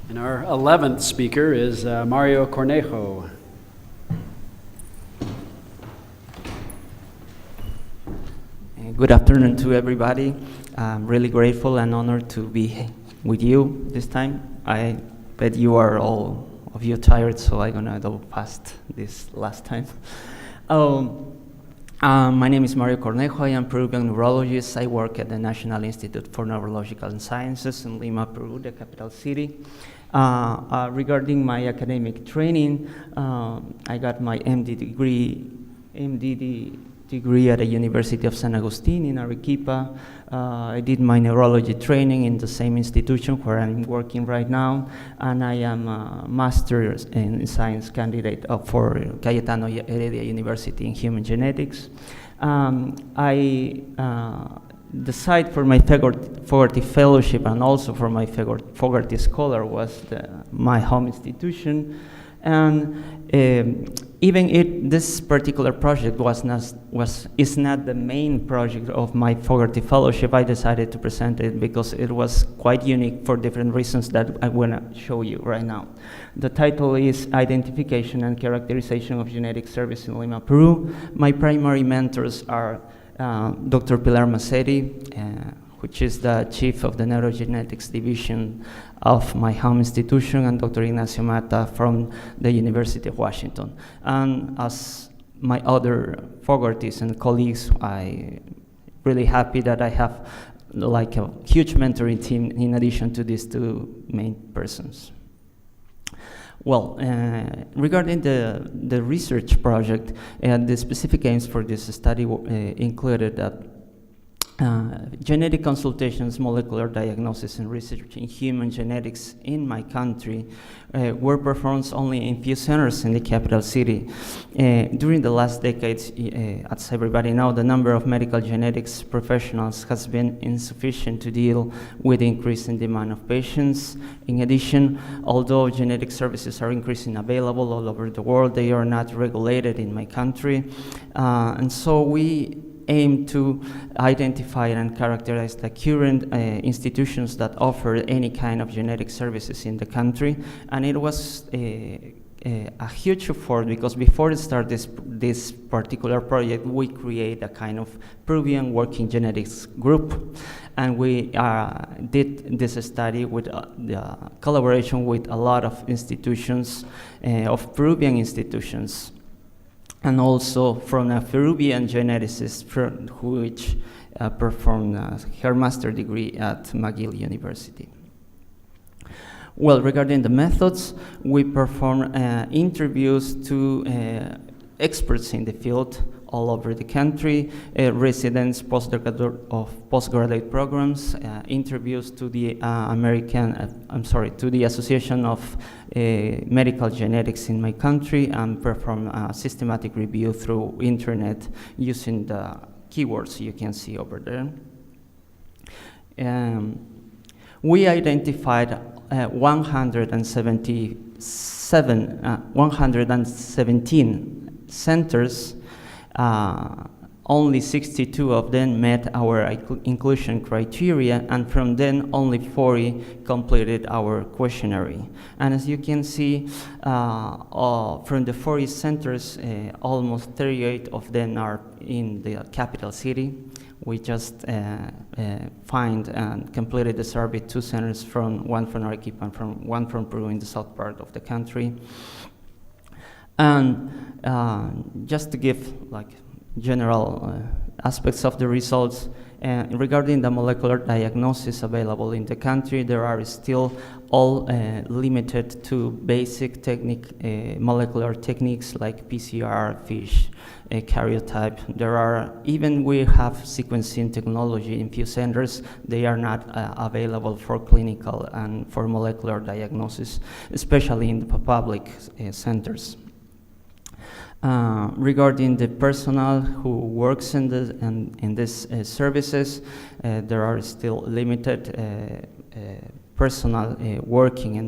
And our 11th speaker is Mario Cornejo. Good afternoon to everybody. I'm really grateful and honored to be with you this time. I bet you are all of you tired, so I'm gonna double fast this last time. My name is Mario Cornejo. I am Peruvian neurologist. I work at the National Institute for Neurological Sciences in Lima, Peru, the capital city. Regarding my academic training, I got my MD degree at the University of San Agustin in Arequipa. I did my neurology training in the same institution where I'm working right now, and I am a master's in science candidate for Cayetano Heredia University in human genetics. The site for my Fogarty fellowship and also for my Fogarty scholar was my home institution. And even this particular project is not the main project of my Fogarty fellowship, I decided to present it because it was quite unique for different reasons that I want to show you right now. The title is Identification and Characterization of Genetic Service in Lima, Peru. My primary mentors are Dr. Pilar Macetti, which is the chief of the neurogenetics division of my home institution, and Dr. Ignacio Mata from the University of Washington. And as my other Fogartys and colleagues, I'm really happy that I have like a huge mentoring team in addition to these two main persons. Well, regarding the research project, the specific aims for this study included that genetic consultations, molecular diagnosis, and research in human genetics in my country were performed only in few centers in the capital city. During the last decades, as everybody knows, the number of medical genetics professionals has been insufficient to deal with the increasing demand of patients. In addition, although genetic services are increasingly available all over the world, they are not regulated in my country. And so we aim to identify and characterize the current institutions that offer any kind of genetic services in the country. And it was a huge effort because before we start this particular project, we create a kind of Peruvian working genetics group. And we did this study with the collaboration with a lot of institutions, of Peruvian institutions, and also from a Peruvian geneticist which performed her master's degree at McGill University. Well, regarding the methods, we perform interviews to experts in the field all over the country, residents, postgraduate programs, interviews to the to the Association of Medical Genetics in my country, and perform a systematic review through internet using the keywords you can see over there. We identified 117 centers only 62 of them met our inclusion criteria, and from then only 40 completed our questionnaire. And as you can see, from the 40 centers, almost 38 of them are in the capital city. We just find and completed the survey 2 centers, one from Arequipa and one from Peru in the south part of the country. And just to give like general aspects of the results, regarding the molecular diagnosis available in the country, there are still all limited to basic molecular techniques like PCR, FISH, karyotype. We have sequencing technology in few centers. They are not available for clinical and for molecular diagnosis, especially in the public centers. Regarding the personnel who works in these services, there are still limited personnel working in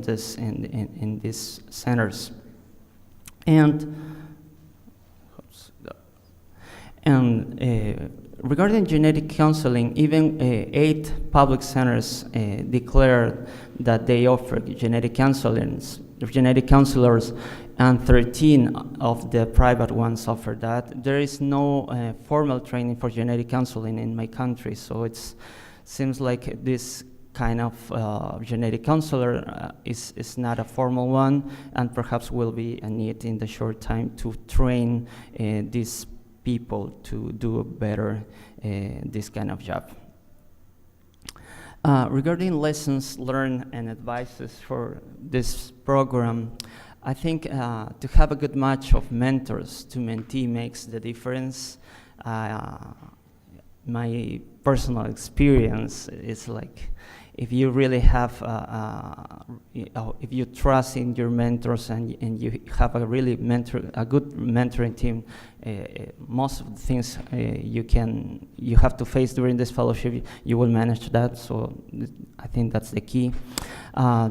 these centers. Regarding genetic counseling, even 8 public centers declared that they offer genetic counselors, and 13 of the private ones offer that. There is no formal training for genetic counseling in my country, so it seems like this kind of genetic counselor is not a formal one, and perhaps will be a need in the short time to train these people to do better this kind of job. Regarding lessons learned and advices for this program, I think to have a good match of mentors to mentee makes the difference. My personal experience is like, if you really have, if you trust in your mentors and you have a good mentoring team, most of the things you have to face during this fellowship, you will manage that. So I think that's the key.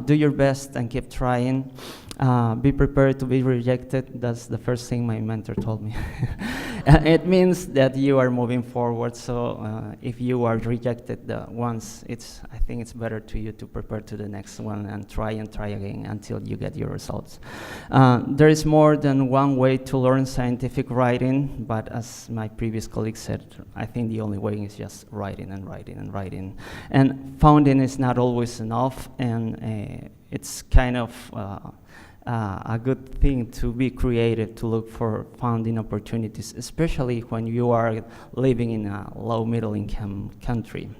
Do your best and keep trying. Be prepared to be rejected. That's the first thing my mentor told me. It means that you are moving forward. So if you are rejected once, I think it's better to you to prepare to the next one and try again until you get your results. There is more than one way to learn scientific writing, but as my previous colleague said, I think the only way is just writing and writing and writing. And founding is not always enough, and it's kind of a good thing to be creative, to look for founding opportunities, especially when you are living in a low middle income country.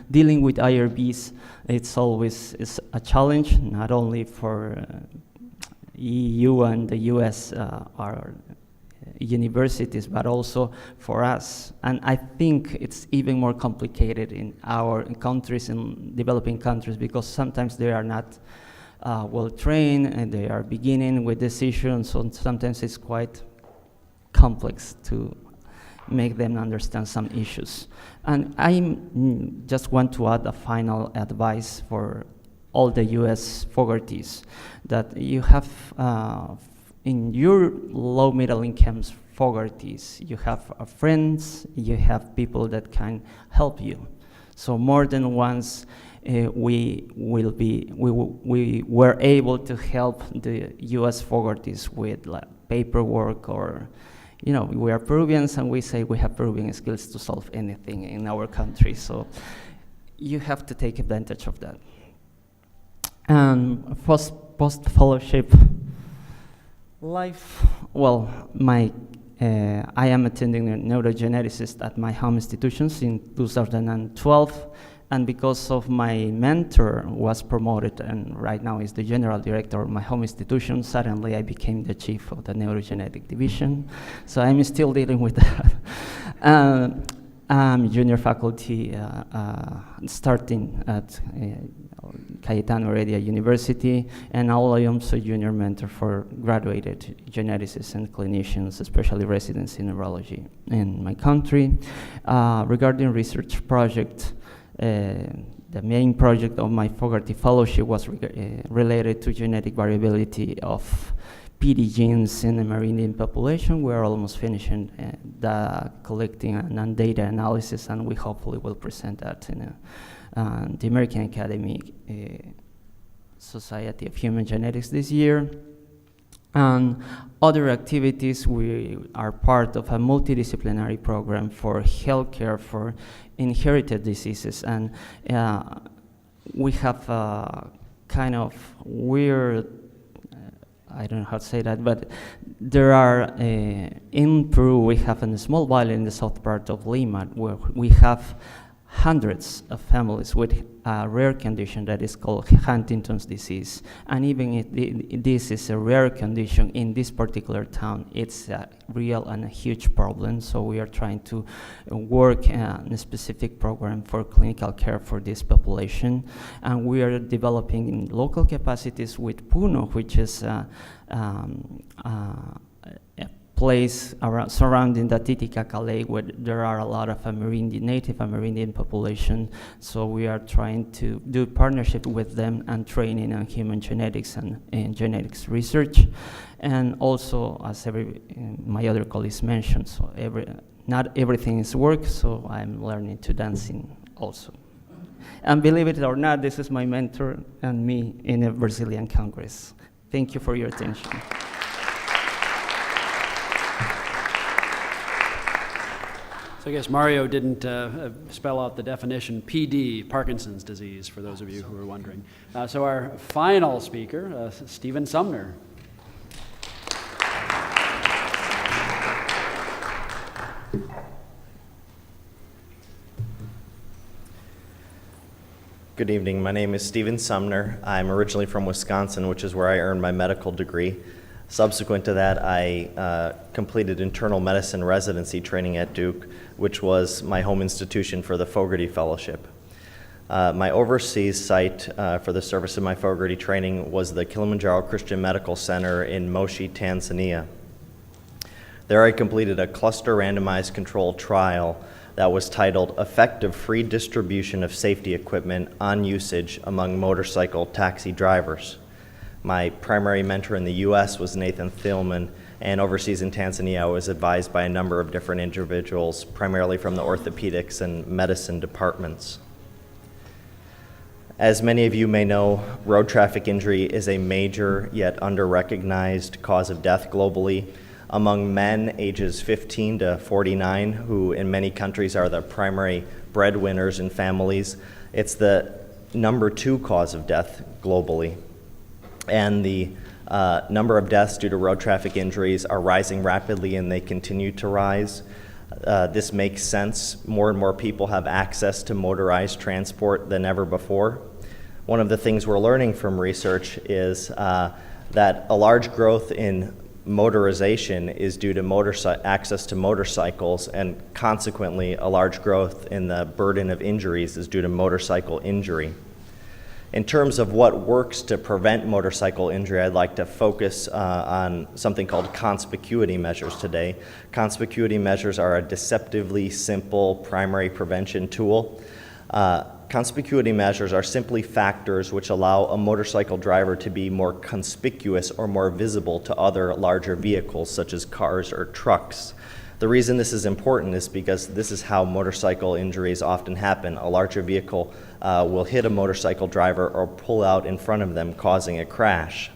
Dealing with IRBs, it's always a challenge, not only for EU and the US our universities, but also for us. And I think it's even more complicated in our countries, in developing countries, because sometimes they are not well trained and they are beginning with this issue, and so sometimes it's quite complex to make them understand some issues. And I just want to add a final advice for all the US Fogarties, that you have in your low middle incomes Fogarties, you have friends, you have people that can help you. So more than once we were able to help the US Fogarties with like paperwork, or we are Peruvians and we say we have Peruvian skills to solve anything in our country. So you have to take advantage of that. And post-fellowship life, well, I am attending a neurogeneticist at my home institution in 2012, and because of my mentor was promoted and right now is the general director of my home institution, suddenly I became the chief of the neurogenetic division. So I'm still dealing with that. I'm junior faculty starting at Cayetano Heredia University, and I am also junior mentor for graduated geneticists and clinicians, especially residents in neurology in my country. Regarding research project, the main project of my Fogarty Fellowship was related to genetic variability of PD genes in the Amerindian population. We're almost finishing collecting and data analysis, and we hopefully will present that in the American Academy Society of Human Genetics this year. And other activities, we are part of a multidisciplinary program for healthcare for inherited diseases. And we have a kind of weird, I don't know how to say that, but there are, in Peru, we have a small valley in the south part of Lima where we have hundreds of families with a rare condition that is called Huntington's disease. And even if this is a rare condition in this particular town, it's a real and a huge problem. So we are trying to work on a specific program for clinical care for this population. And we are developing local capacities with Puno, which is a place surrounding the Titicaca Lake where there are a lot of native Amerindian population. So we are trying to do partnership with them and training on human genetics and genetics research. And also, as my other colleagues mentioned, so not everything is work, so I'm learning to dancing also. And believe it or not, this is my mentor and me in a Brazilian Congress. Thank you for your attention. So I guess Mario didn't spell out the definition PD, Parkinson's disease, for those of you who are wondering. So our final speaker, Stephen Sumner. Good evening. My name is Stephen Sumner. I'm originally from Wisconsin, which is where I earned my medical degree. Subsequent to that, I completed internal medicine residency training at Duke, which was my home institution for the Fogarty Fellowship. My overseas site for the service of my Fogarty training was the Kilimanjaro Christian Medical Center in Moshi, Tanzania. There I completed a cluster randomized controlled trial that was titled Effective Free Distribution of Safety Equipment on Usage Among Motorcycle Taxi Drivers. My primary mentor in the US was Nathan Thielman, and overseas in Tanzania I was advised by a number of different individuals, primarily from the orthopedics and medicine departments. As many of you may know, road traffic injury is a major yet under-recognized cause of death globally. Among men ages 15 to 49, who in many countries are the primary breadwinners in families, it's the number 2 cause of death globally. And the number of deaths due to road traffic injuries are rising rapidly, and they continue to rise. This makes sense. More and more people have access to motorized transport than ever before. One of the things we're learning from research is that a large growth in motorization is due to access to motorcycles, and consequently a large growth in the burden of injuries is due to motorcycle injury. In terms of what works to prevent motorcycle injury, I'd like to focus on something called conspicuity measures today. Conspicuity measures are a deceptively simple primary prevention tool. Conspicuity measures are simply factors which allow a motorcycle driver to be more conspicuous or more visible to other larger vehicles such as cars or trucks. The reason this is important is because this is how motorcycle injuries often happen. A larger vehicle will hit a motorcycle driver or pull out in front of them, causing a crash.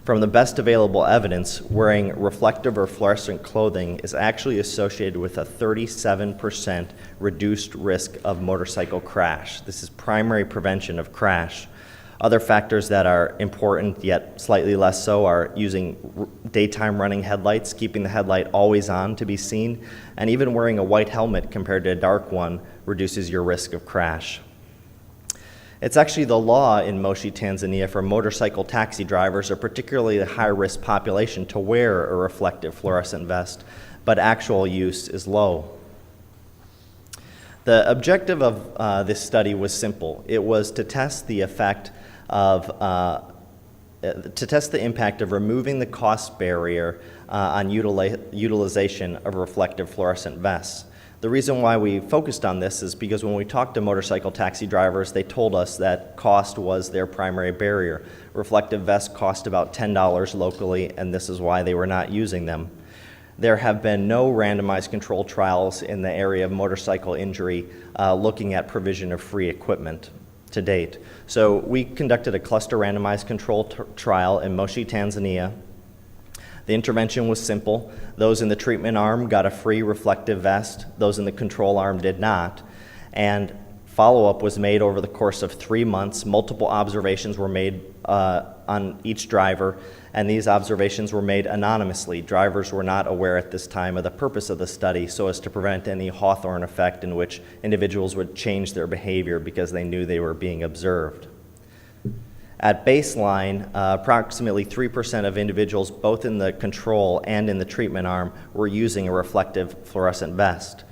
From the best available evidence, wearing reflective or fluorescent clothing is actually associated with a 37% reduced risk of motorcycle crash. This is primary prevention of crash. Other factors that are important, yet slightly less so, are using daytime running headlights, keeping the headlight always on to be seen, and even wearing a white helmet compared to a dark one reduces your risk of crash. It's actually the law in Moshi, Tanzania for motorcycle taxi drivers, a particularly high-risk population, to wear a reflective fluorescent vest, but actual use is low. The objective of this study was simple. It was to test the effect of to test the impact of removing the cost barrier on utilization of reflective fluorescent vests. The reason why we focused on this is because when we talked to motorcycle taxi drivers, they told us that cost was their primary barrier. Reflective vests cost about $10 locally, and this is why they were not using them. There have been no randomized controlled trials in the area of motorcycle injury looking at provision of free equipment to date. So we conducted a cluster randomized controlled trial in Moshi, Tanzania. The intervention was simple. Those in the treatment arm got a free reflective vest. Those in the control arm did not. And follow-up was made over the course of 3 months. Multiple observations were made on each driver, and these observations were made anonymously. Drivers were not aware at this time of the purpose of the study so as to prevent any Hawthorne effect in which individuals would change their behavior because they knew they were being observed. At baseline, approximately 3% of individuals, both in the control and in the treatment arm, were using a reflective fluorescent vest.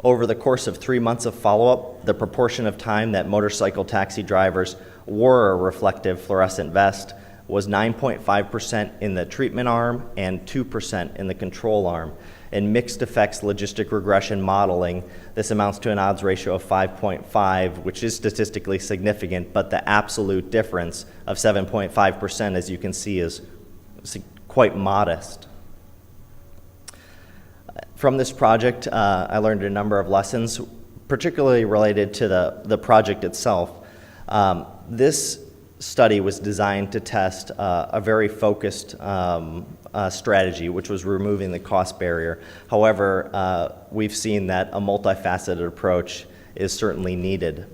Over the course of 3 months of follow-up, the proportion of time that motorcycle taxi drivers wore a reflective fluorescent vest was 9.5% in the treatment arm and 2% in the control arm. In mixed effects logistic regression modeling, this amounts to an odds ratio of 5.5, which is statistically significant, but the absolute difference of 7.5%, as you can see, is quite modest. From this project, I learned a number of lessons, particularly related to the project itself. This study was designed to test a very focused strategy, which was removing the cost barrier. However, we've seen that a multifaceted approach is certainly needed.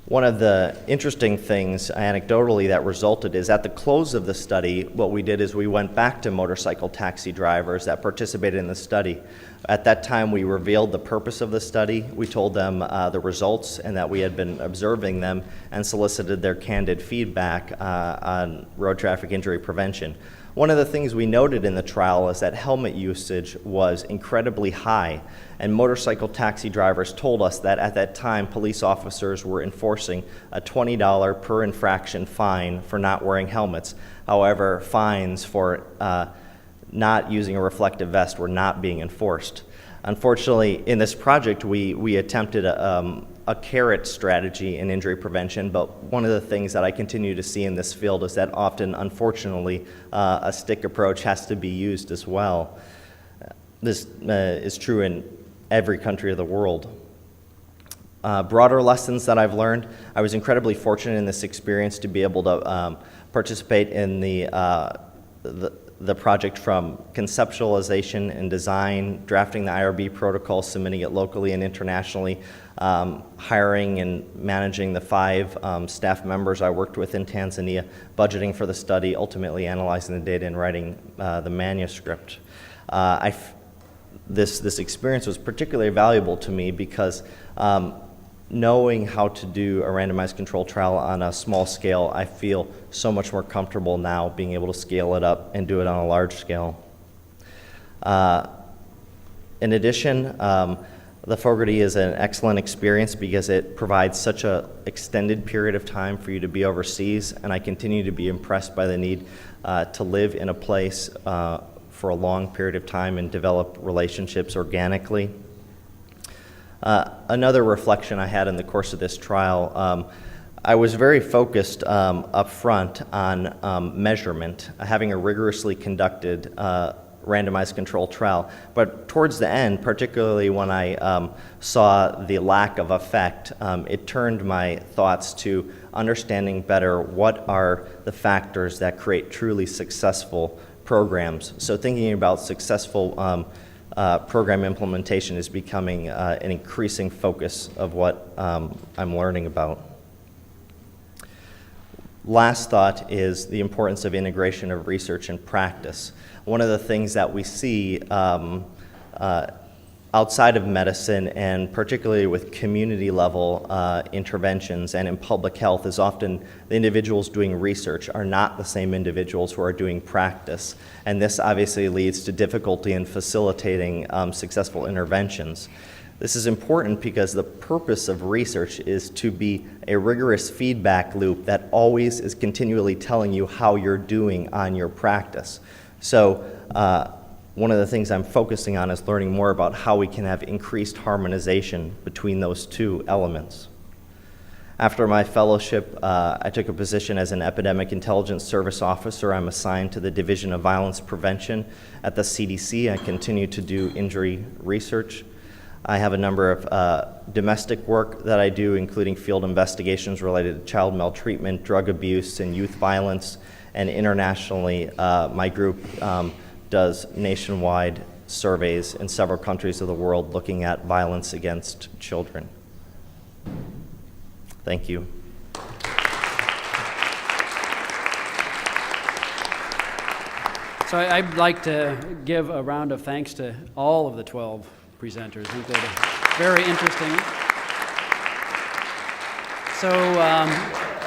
One of the interesting things anecdotally that resulted is at the close of the study, what we did is we went back to motorcycle taxi drivers that participated in the study. At that time, we revealed the purpose of the study. We told them the results and that we had been observing them and solicited their candid feedback on road traffic injury prevention. One of the things we noted in the trial is that helmet usage was incredibly high, and motorcycle taxi drivers told us that at that time police officers were enforcing a $20 per infraction fine for not wearing helmets. However, fines for not using a reflective vest were not being enforced. Unfortunately, in this project, we attempted a carrot strategy in injury prevention, but one of the things that I continue to see in this field is that often, unfortunately, a stick approach has to be used as well. This is true in every country of the world. Broader lessons that I've learned, I was incredibly fortunate in this experience to be able to participate in the project from conceptualization and design, drafting the IRB protocol, submitting it locally and internationally, hiring and managing the 5 staff members I worked with in Tanzania, budgeting for the study, ultimately analyzing the data and writing the manuscript. This experience was particularly valuable to me because knowing how to do a randomized controlled trial on a small scale, I feel so much more comfortable now being able to scale it up and do it on a large scale. In addition, the Fogarty is an excellent experience because it provides such an extended period of time for you to be overseas, and I continue to be impressed by the need to live in a place for a long period of time and develop relationships organically. Another reflection I had in the course of this trial, I was very focused up front on measurement, having a rigorously conducted randomized controlled trial. But towards the end, particularly when I saw the lack of effect, it turned my thoughts to understanding better what are the factors that create truly successful programs. So thinking about successful program implementation is becoming an increasing focus of what I'm learning about. Last thought is the importance of integration of research and practice. One of the things that we see outside of medicine, and particularly with community level interventions and in public health, is often the individuals doing research are not the same individuals who are doing practice. And this obviously leads to difficulty in facilitating successful interventions. This is important because the purpose of research is to be a rigorous feedback loop that always is continually telling you how you're doing on your practice. So one of the things I'm focusing on is learning more about how we can have increased harmonization between those two elements. After my fellowship, I took a position as an Epidemic Intelligence Service Officer. I'm assigned to the Division of Violence Prevention at the CDC. I continue to do injury research. I have a number of domestic work that I do, including field investigations related to child maltreatment, drug abuse, and youth violence. And internationally, my group does nationwide surveys in several countries of the world looking at violence against children. Thank you. So I'd like to give a round of thanks to all of the 12 presenters. I think they're very interesting. So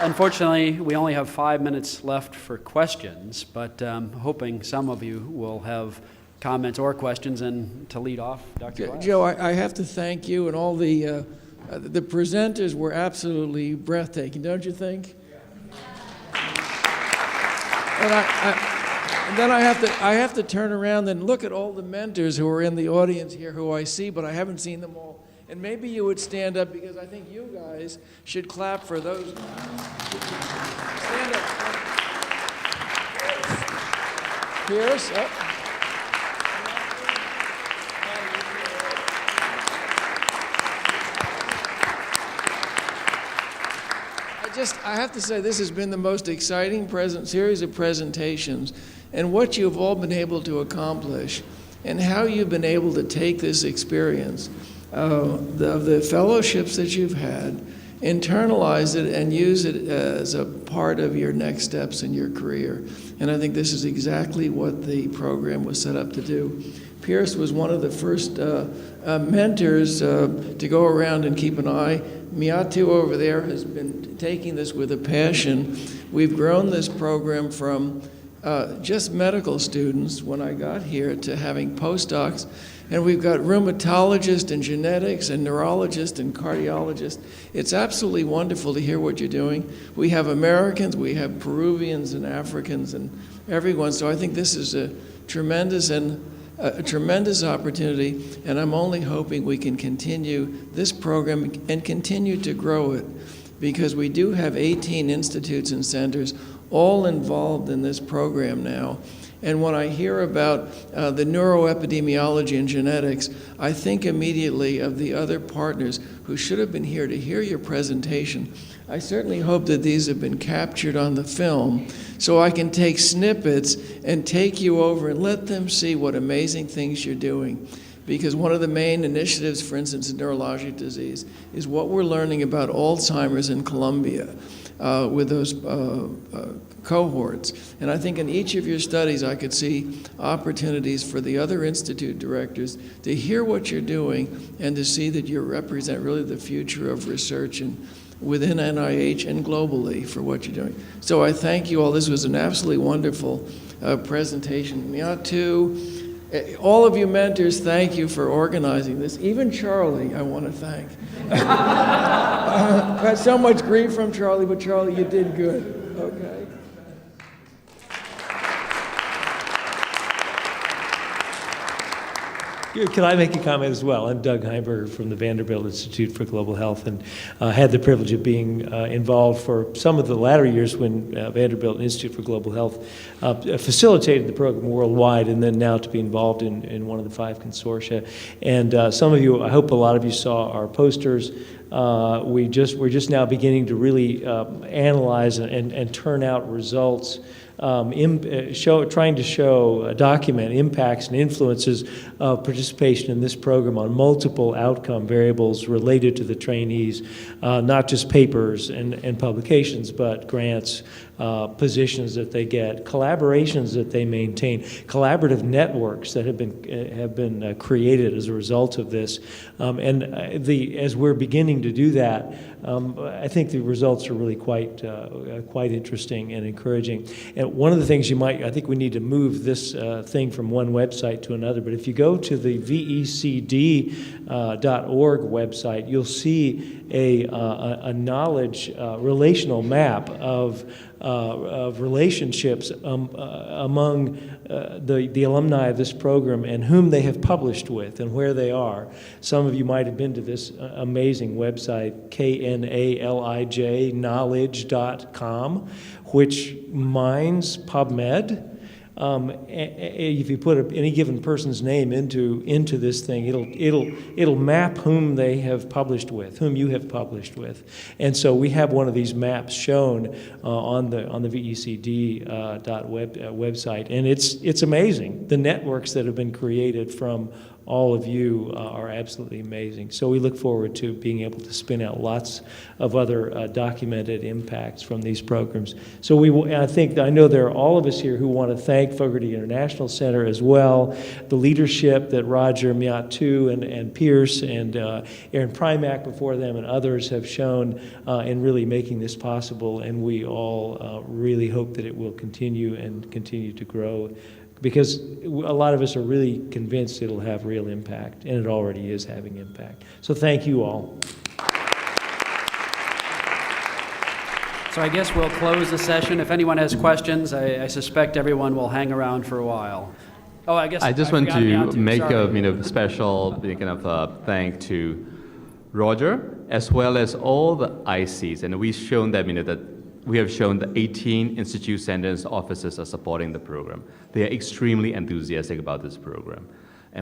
unfortunately, we only have 5 minutes left for questions, but hoping some of you will have comments or questions. And to lead off, Dr. Glass. Joe, I have to thank you, and all the presenters were absolutely breathtaking, don't you think? And then I have to turn around and look at all the mentors who are in the audience here who I see, but I haven't seen them all. And maybe you would stand up, because I think you guys should clap for those guys. Stand up. Pierce, up. I have to say, this has been the most exciting series of presentations, and what you've all been able to accomplish, and how you've been able to take this experience of the fellowships that you've had, internalize it, and use it as a part of your next steps in your career. And I think this is exactly what the program was set up to do. Pierce was one of the first mentors to go around and keep an eye. Myat over there has been taking this with a passion. We've grown this program from just medical students when I got here to having postdocs, and we've got rheumatologists and genetics and neurologists and cardiologists. It's absolutely wonderful to hear what you're doing. We have Americans, we have Peruvians and Africans and everyone, so I think this is a tremendous opportunity, and I'm only hoping we can continue this program and continue to grow it, because we do have 18 institutes and centers all involved in this program now. And when I hear about the neuroepidemiology and genetics, I think immediately of the other partners who should have been here to hear your presentation. I certainly hope that these have been captured on the film, so I can take snippets and take you over and let them see what amazing things you're doing. Because one of the main initiatives, for instance, in neurologic disease, is what we're learning about Alzheimer's in Colombia with those cohorts. And I think in each of your studies, I could see opportunities for the other institute directors to hear what you're doing and to see that you represent really the future of research and within NIH and globally for what you're doing. So I thank you all. This was an absolutely wonderful presentation. Htoo, all of you mentors, thank you for organizing this. Even Charlie, I want to thank. I had so much grief from Charlie, but Charlie, you did good. Okay. Can I make a comment as well? I'm Doug Heimberger from the Vanderbilt Institute for Global Health, and had the privilege of being involved for some of the latter years when Vanderbilt Institute for Global Health facilitated the program worldwide, and then now to be involved in one of the 5 consortia. And some of you, I hope a lot of you saw our posters. We're just now beginning to really analyze and turn out results, trying to document impacts and influences of participation in this program on multiple outcome variables related to the trainees, not just papers and publications, but grants, positions that they get, collaborations that they maintain, collaborative networks that have been created as a result of this. As we're beginning to do that, I think the results are really quite interesting and encouraging. And one of the things I think we need to move this thing from one website to another, but if you go to the vecd.org website, you'll see a knowledge relational map of relationships among the alumni of this program and whom they have published with and where they are. Some of you might have been to this amazing website, KNALIJ, knowledge.com, which mines PubMed. If you put any given person's name into this thing, it'll map whom they have published with, whom you have published with, and so we have one of these maps shown on the VECD website, and it's amazing. The networks that have been created from all of you are absolutely amazing. So we look forward to being able to spin out lots of other documented impacts from these programs. So I know there are all of us here who want to thank Fogarty International Center as well, the leadership that Roger, Myat, Htoo, and Pierce, and Aaron Primack before them, and others have shown in really making this possible, and we all really hope that it will continue to grow, because a lot of us are really convinced it'll have real impact, and it already is having impact. So thank you all. So I guess we'll close the session. If anyone has questions, I suspect everyone will hang around for a while. Oh, I just want to make Sorry. a special kind of thank to Roger, as well as all the ICs, and we've shown that that we have shown that 18 institute centers offices are supporting the program. They are extremely enthusiastic about this program.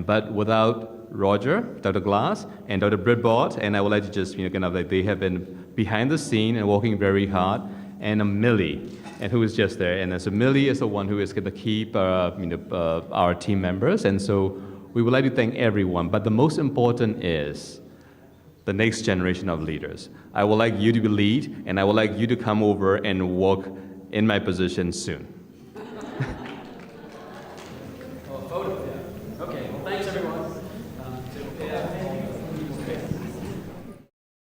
But without Roger, Dr. Glass, and Dr. Bridbord, and I would like to just, they have been behind the scene and working very hard, and Millie, and who is just there. And so Millie is the one who is going to keep our team members, and so we would like to thank everyone. But the most important is the next generation of leaders. I would like you to lead, and I would like you to come over and work in my position soon. Okay, well, thanks everyone.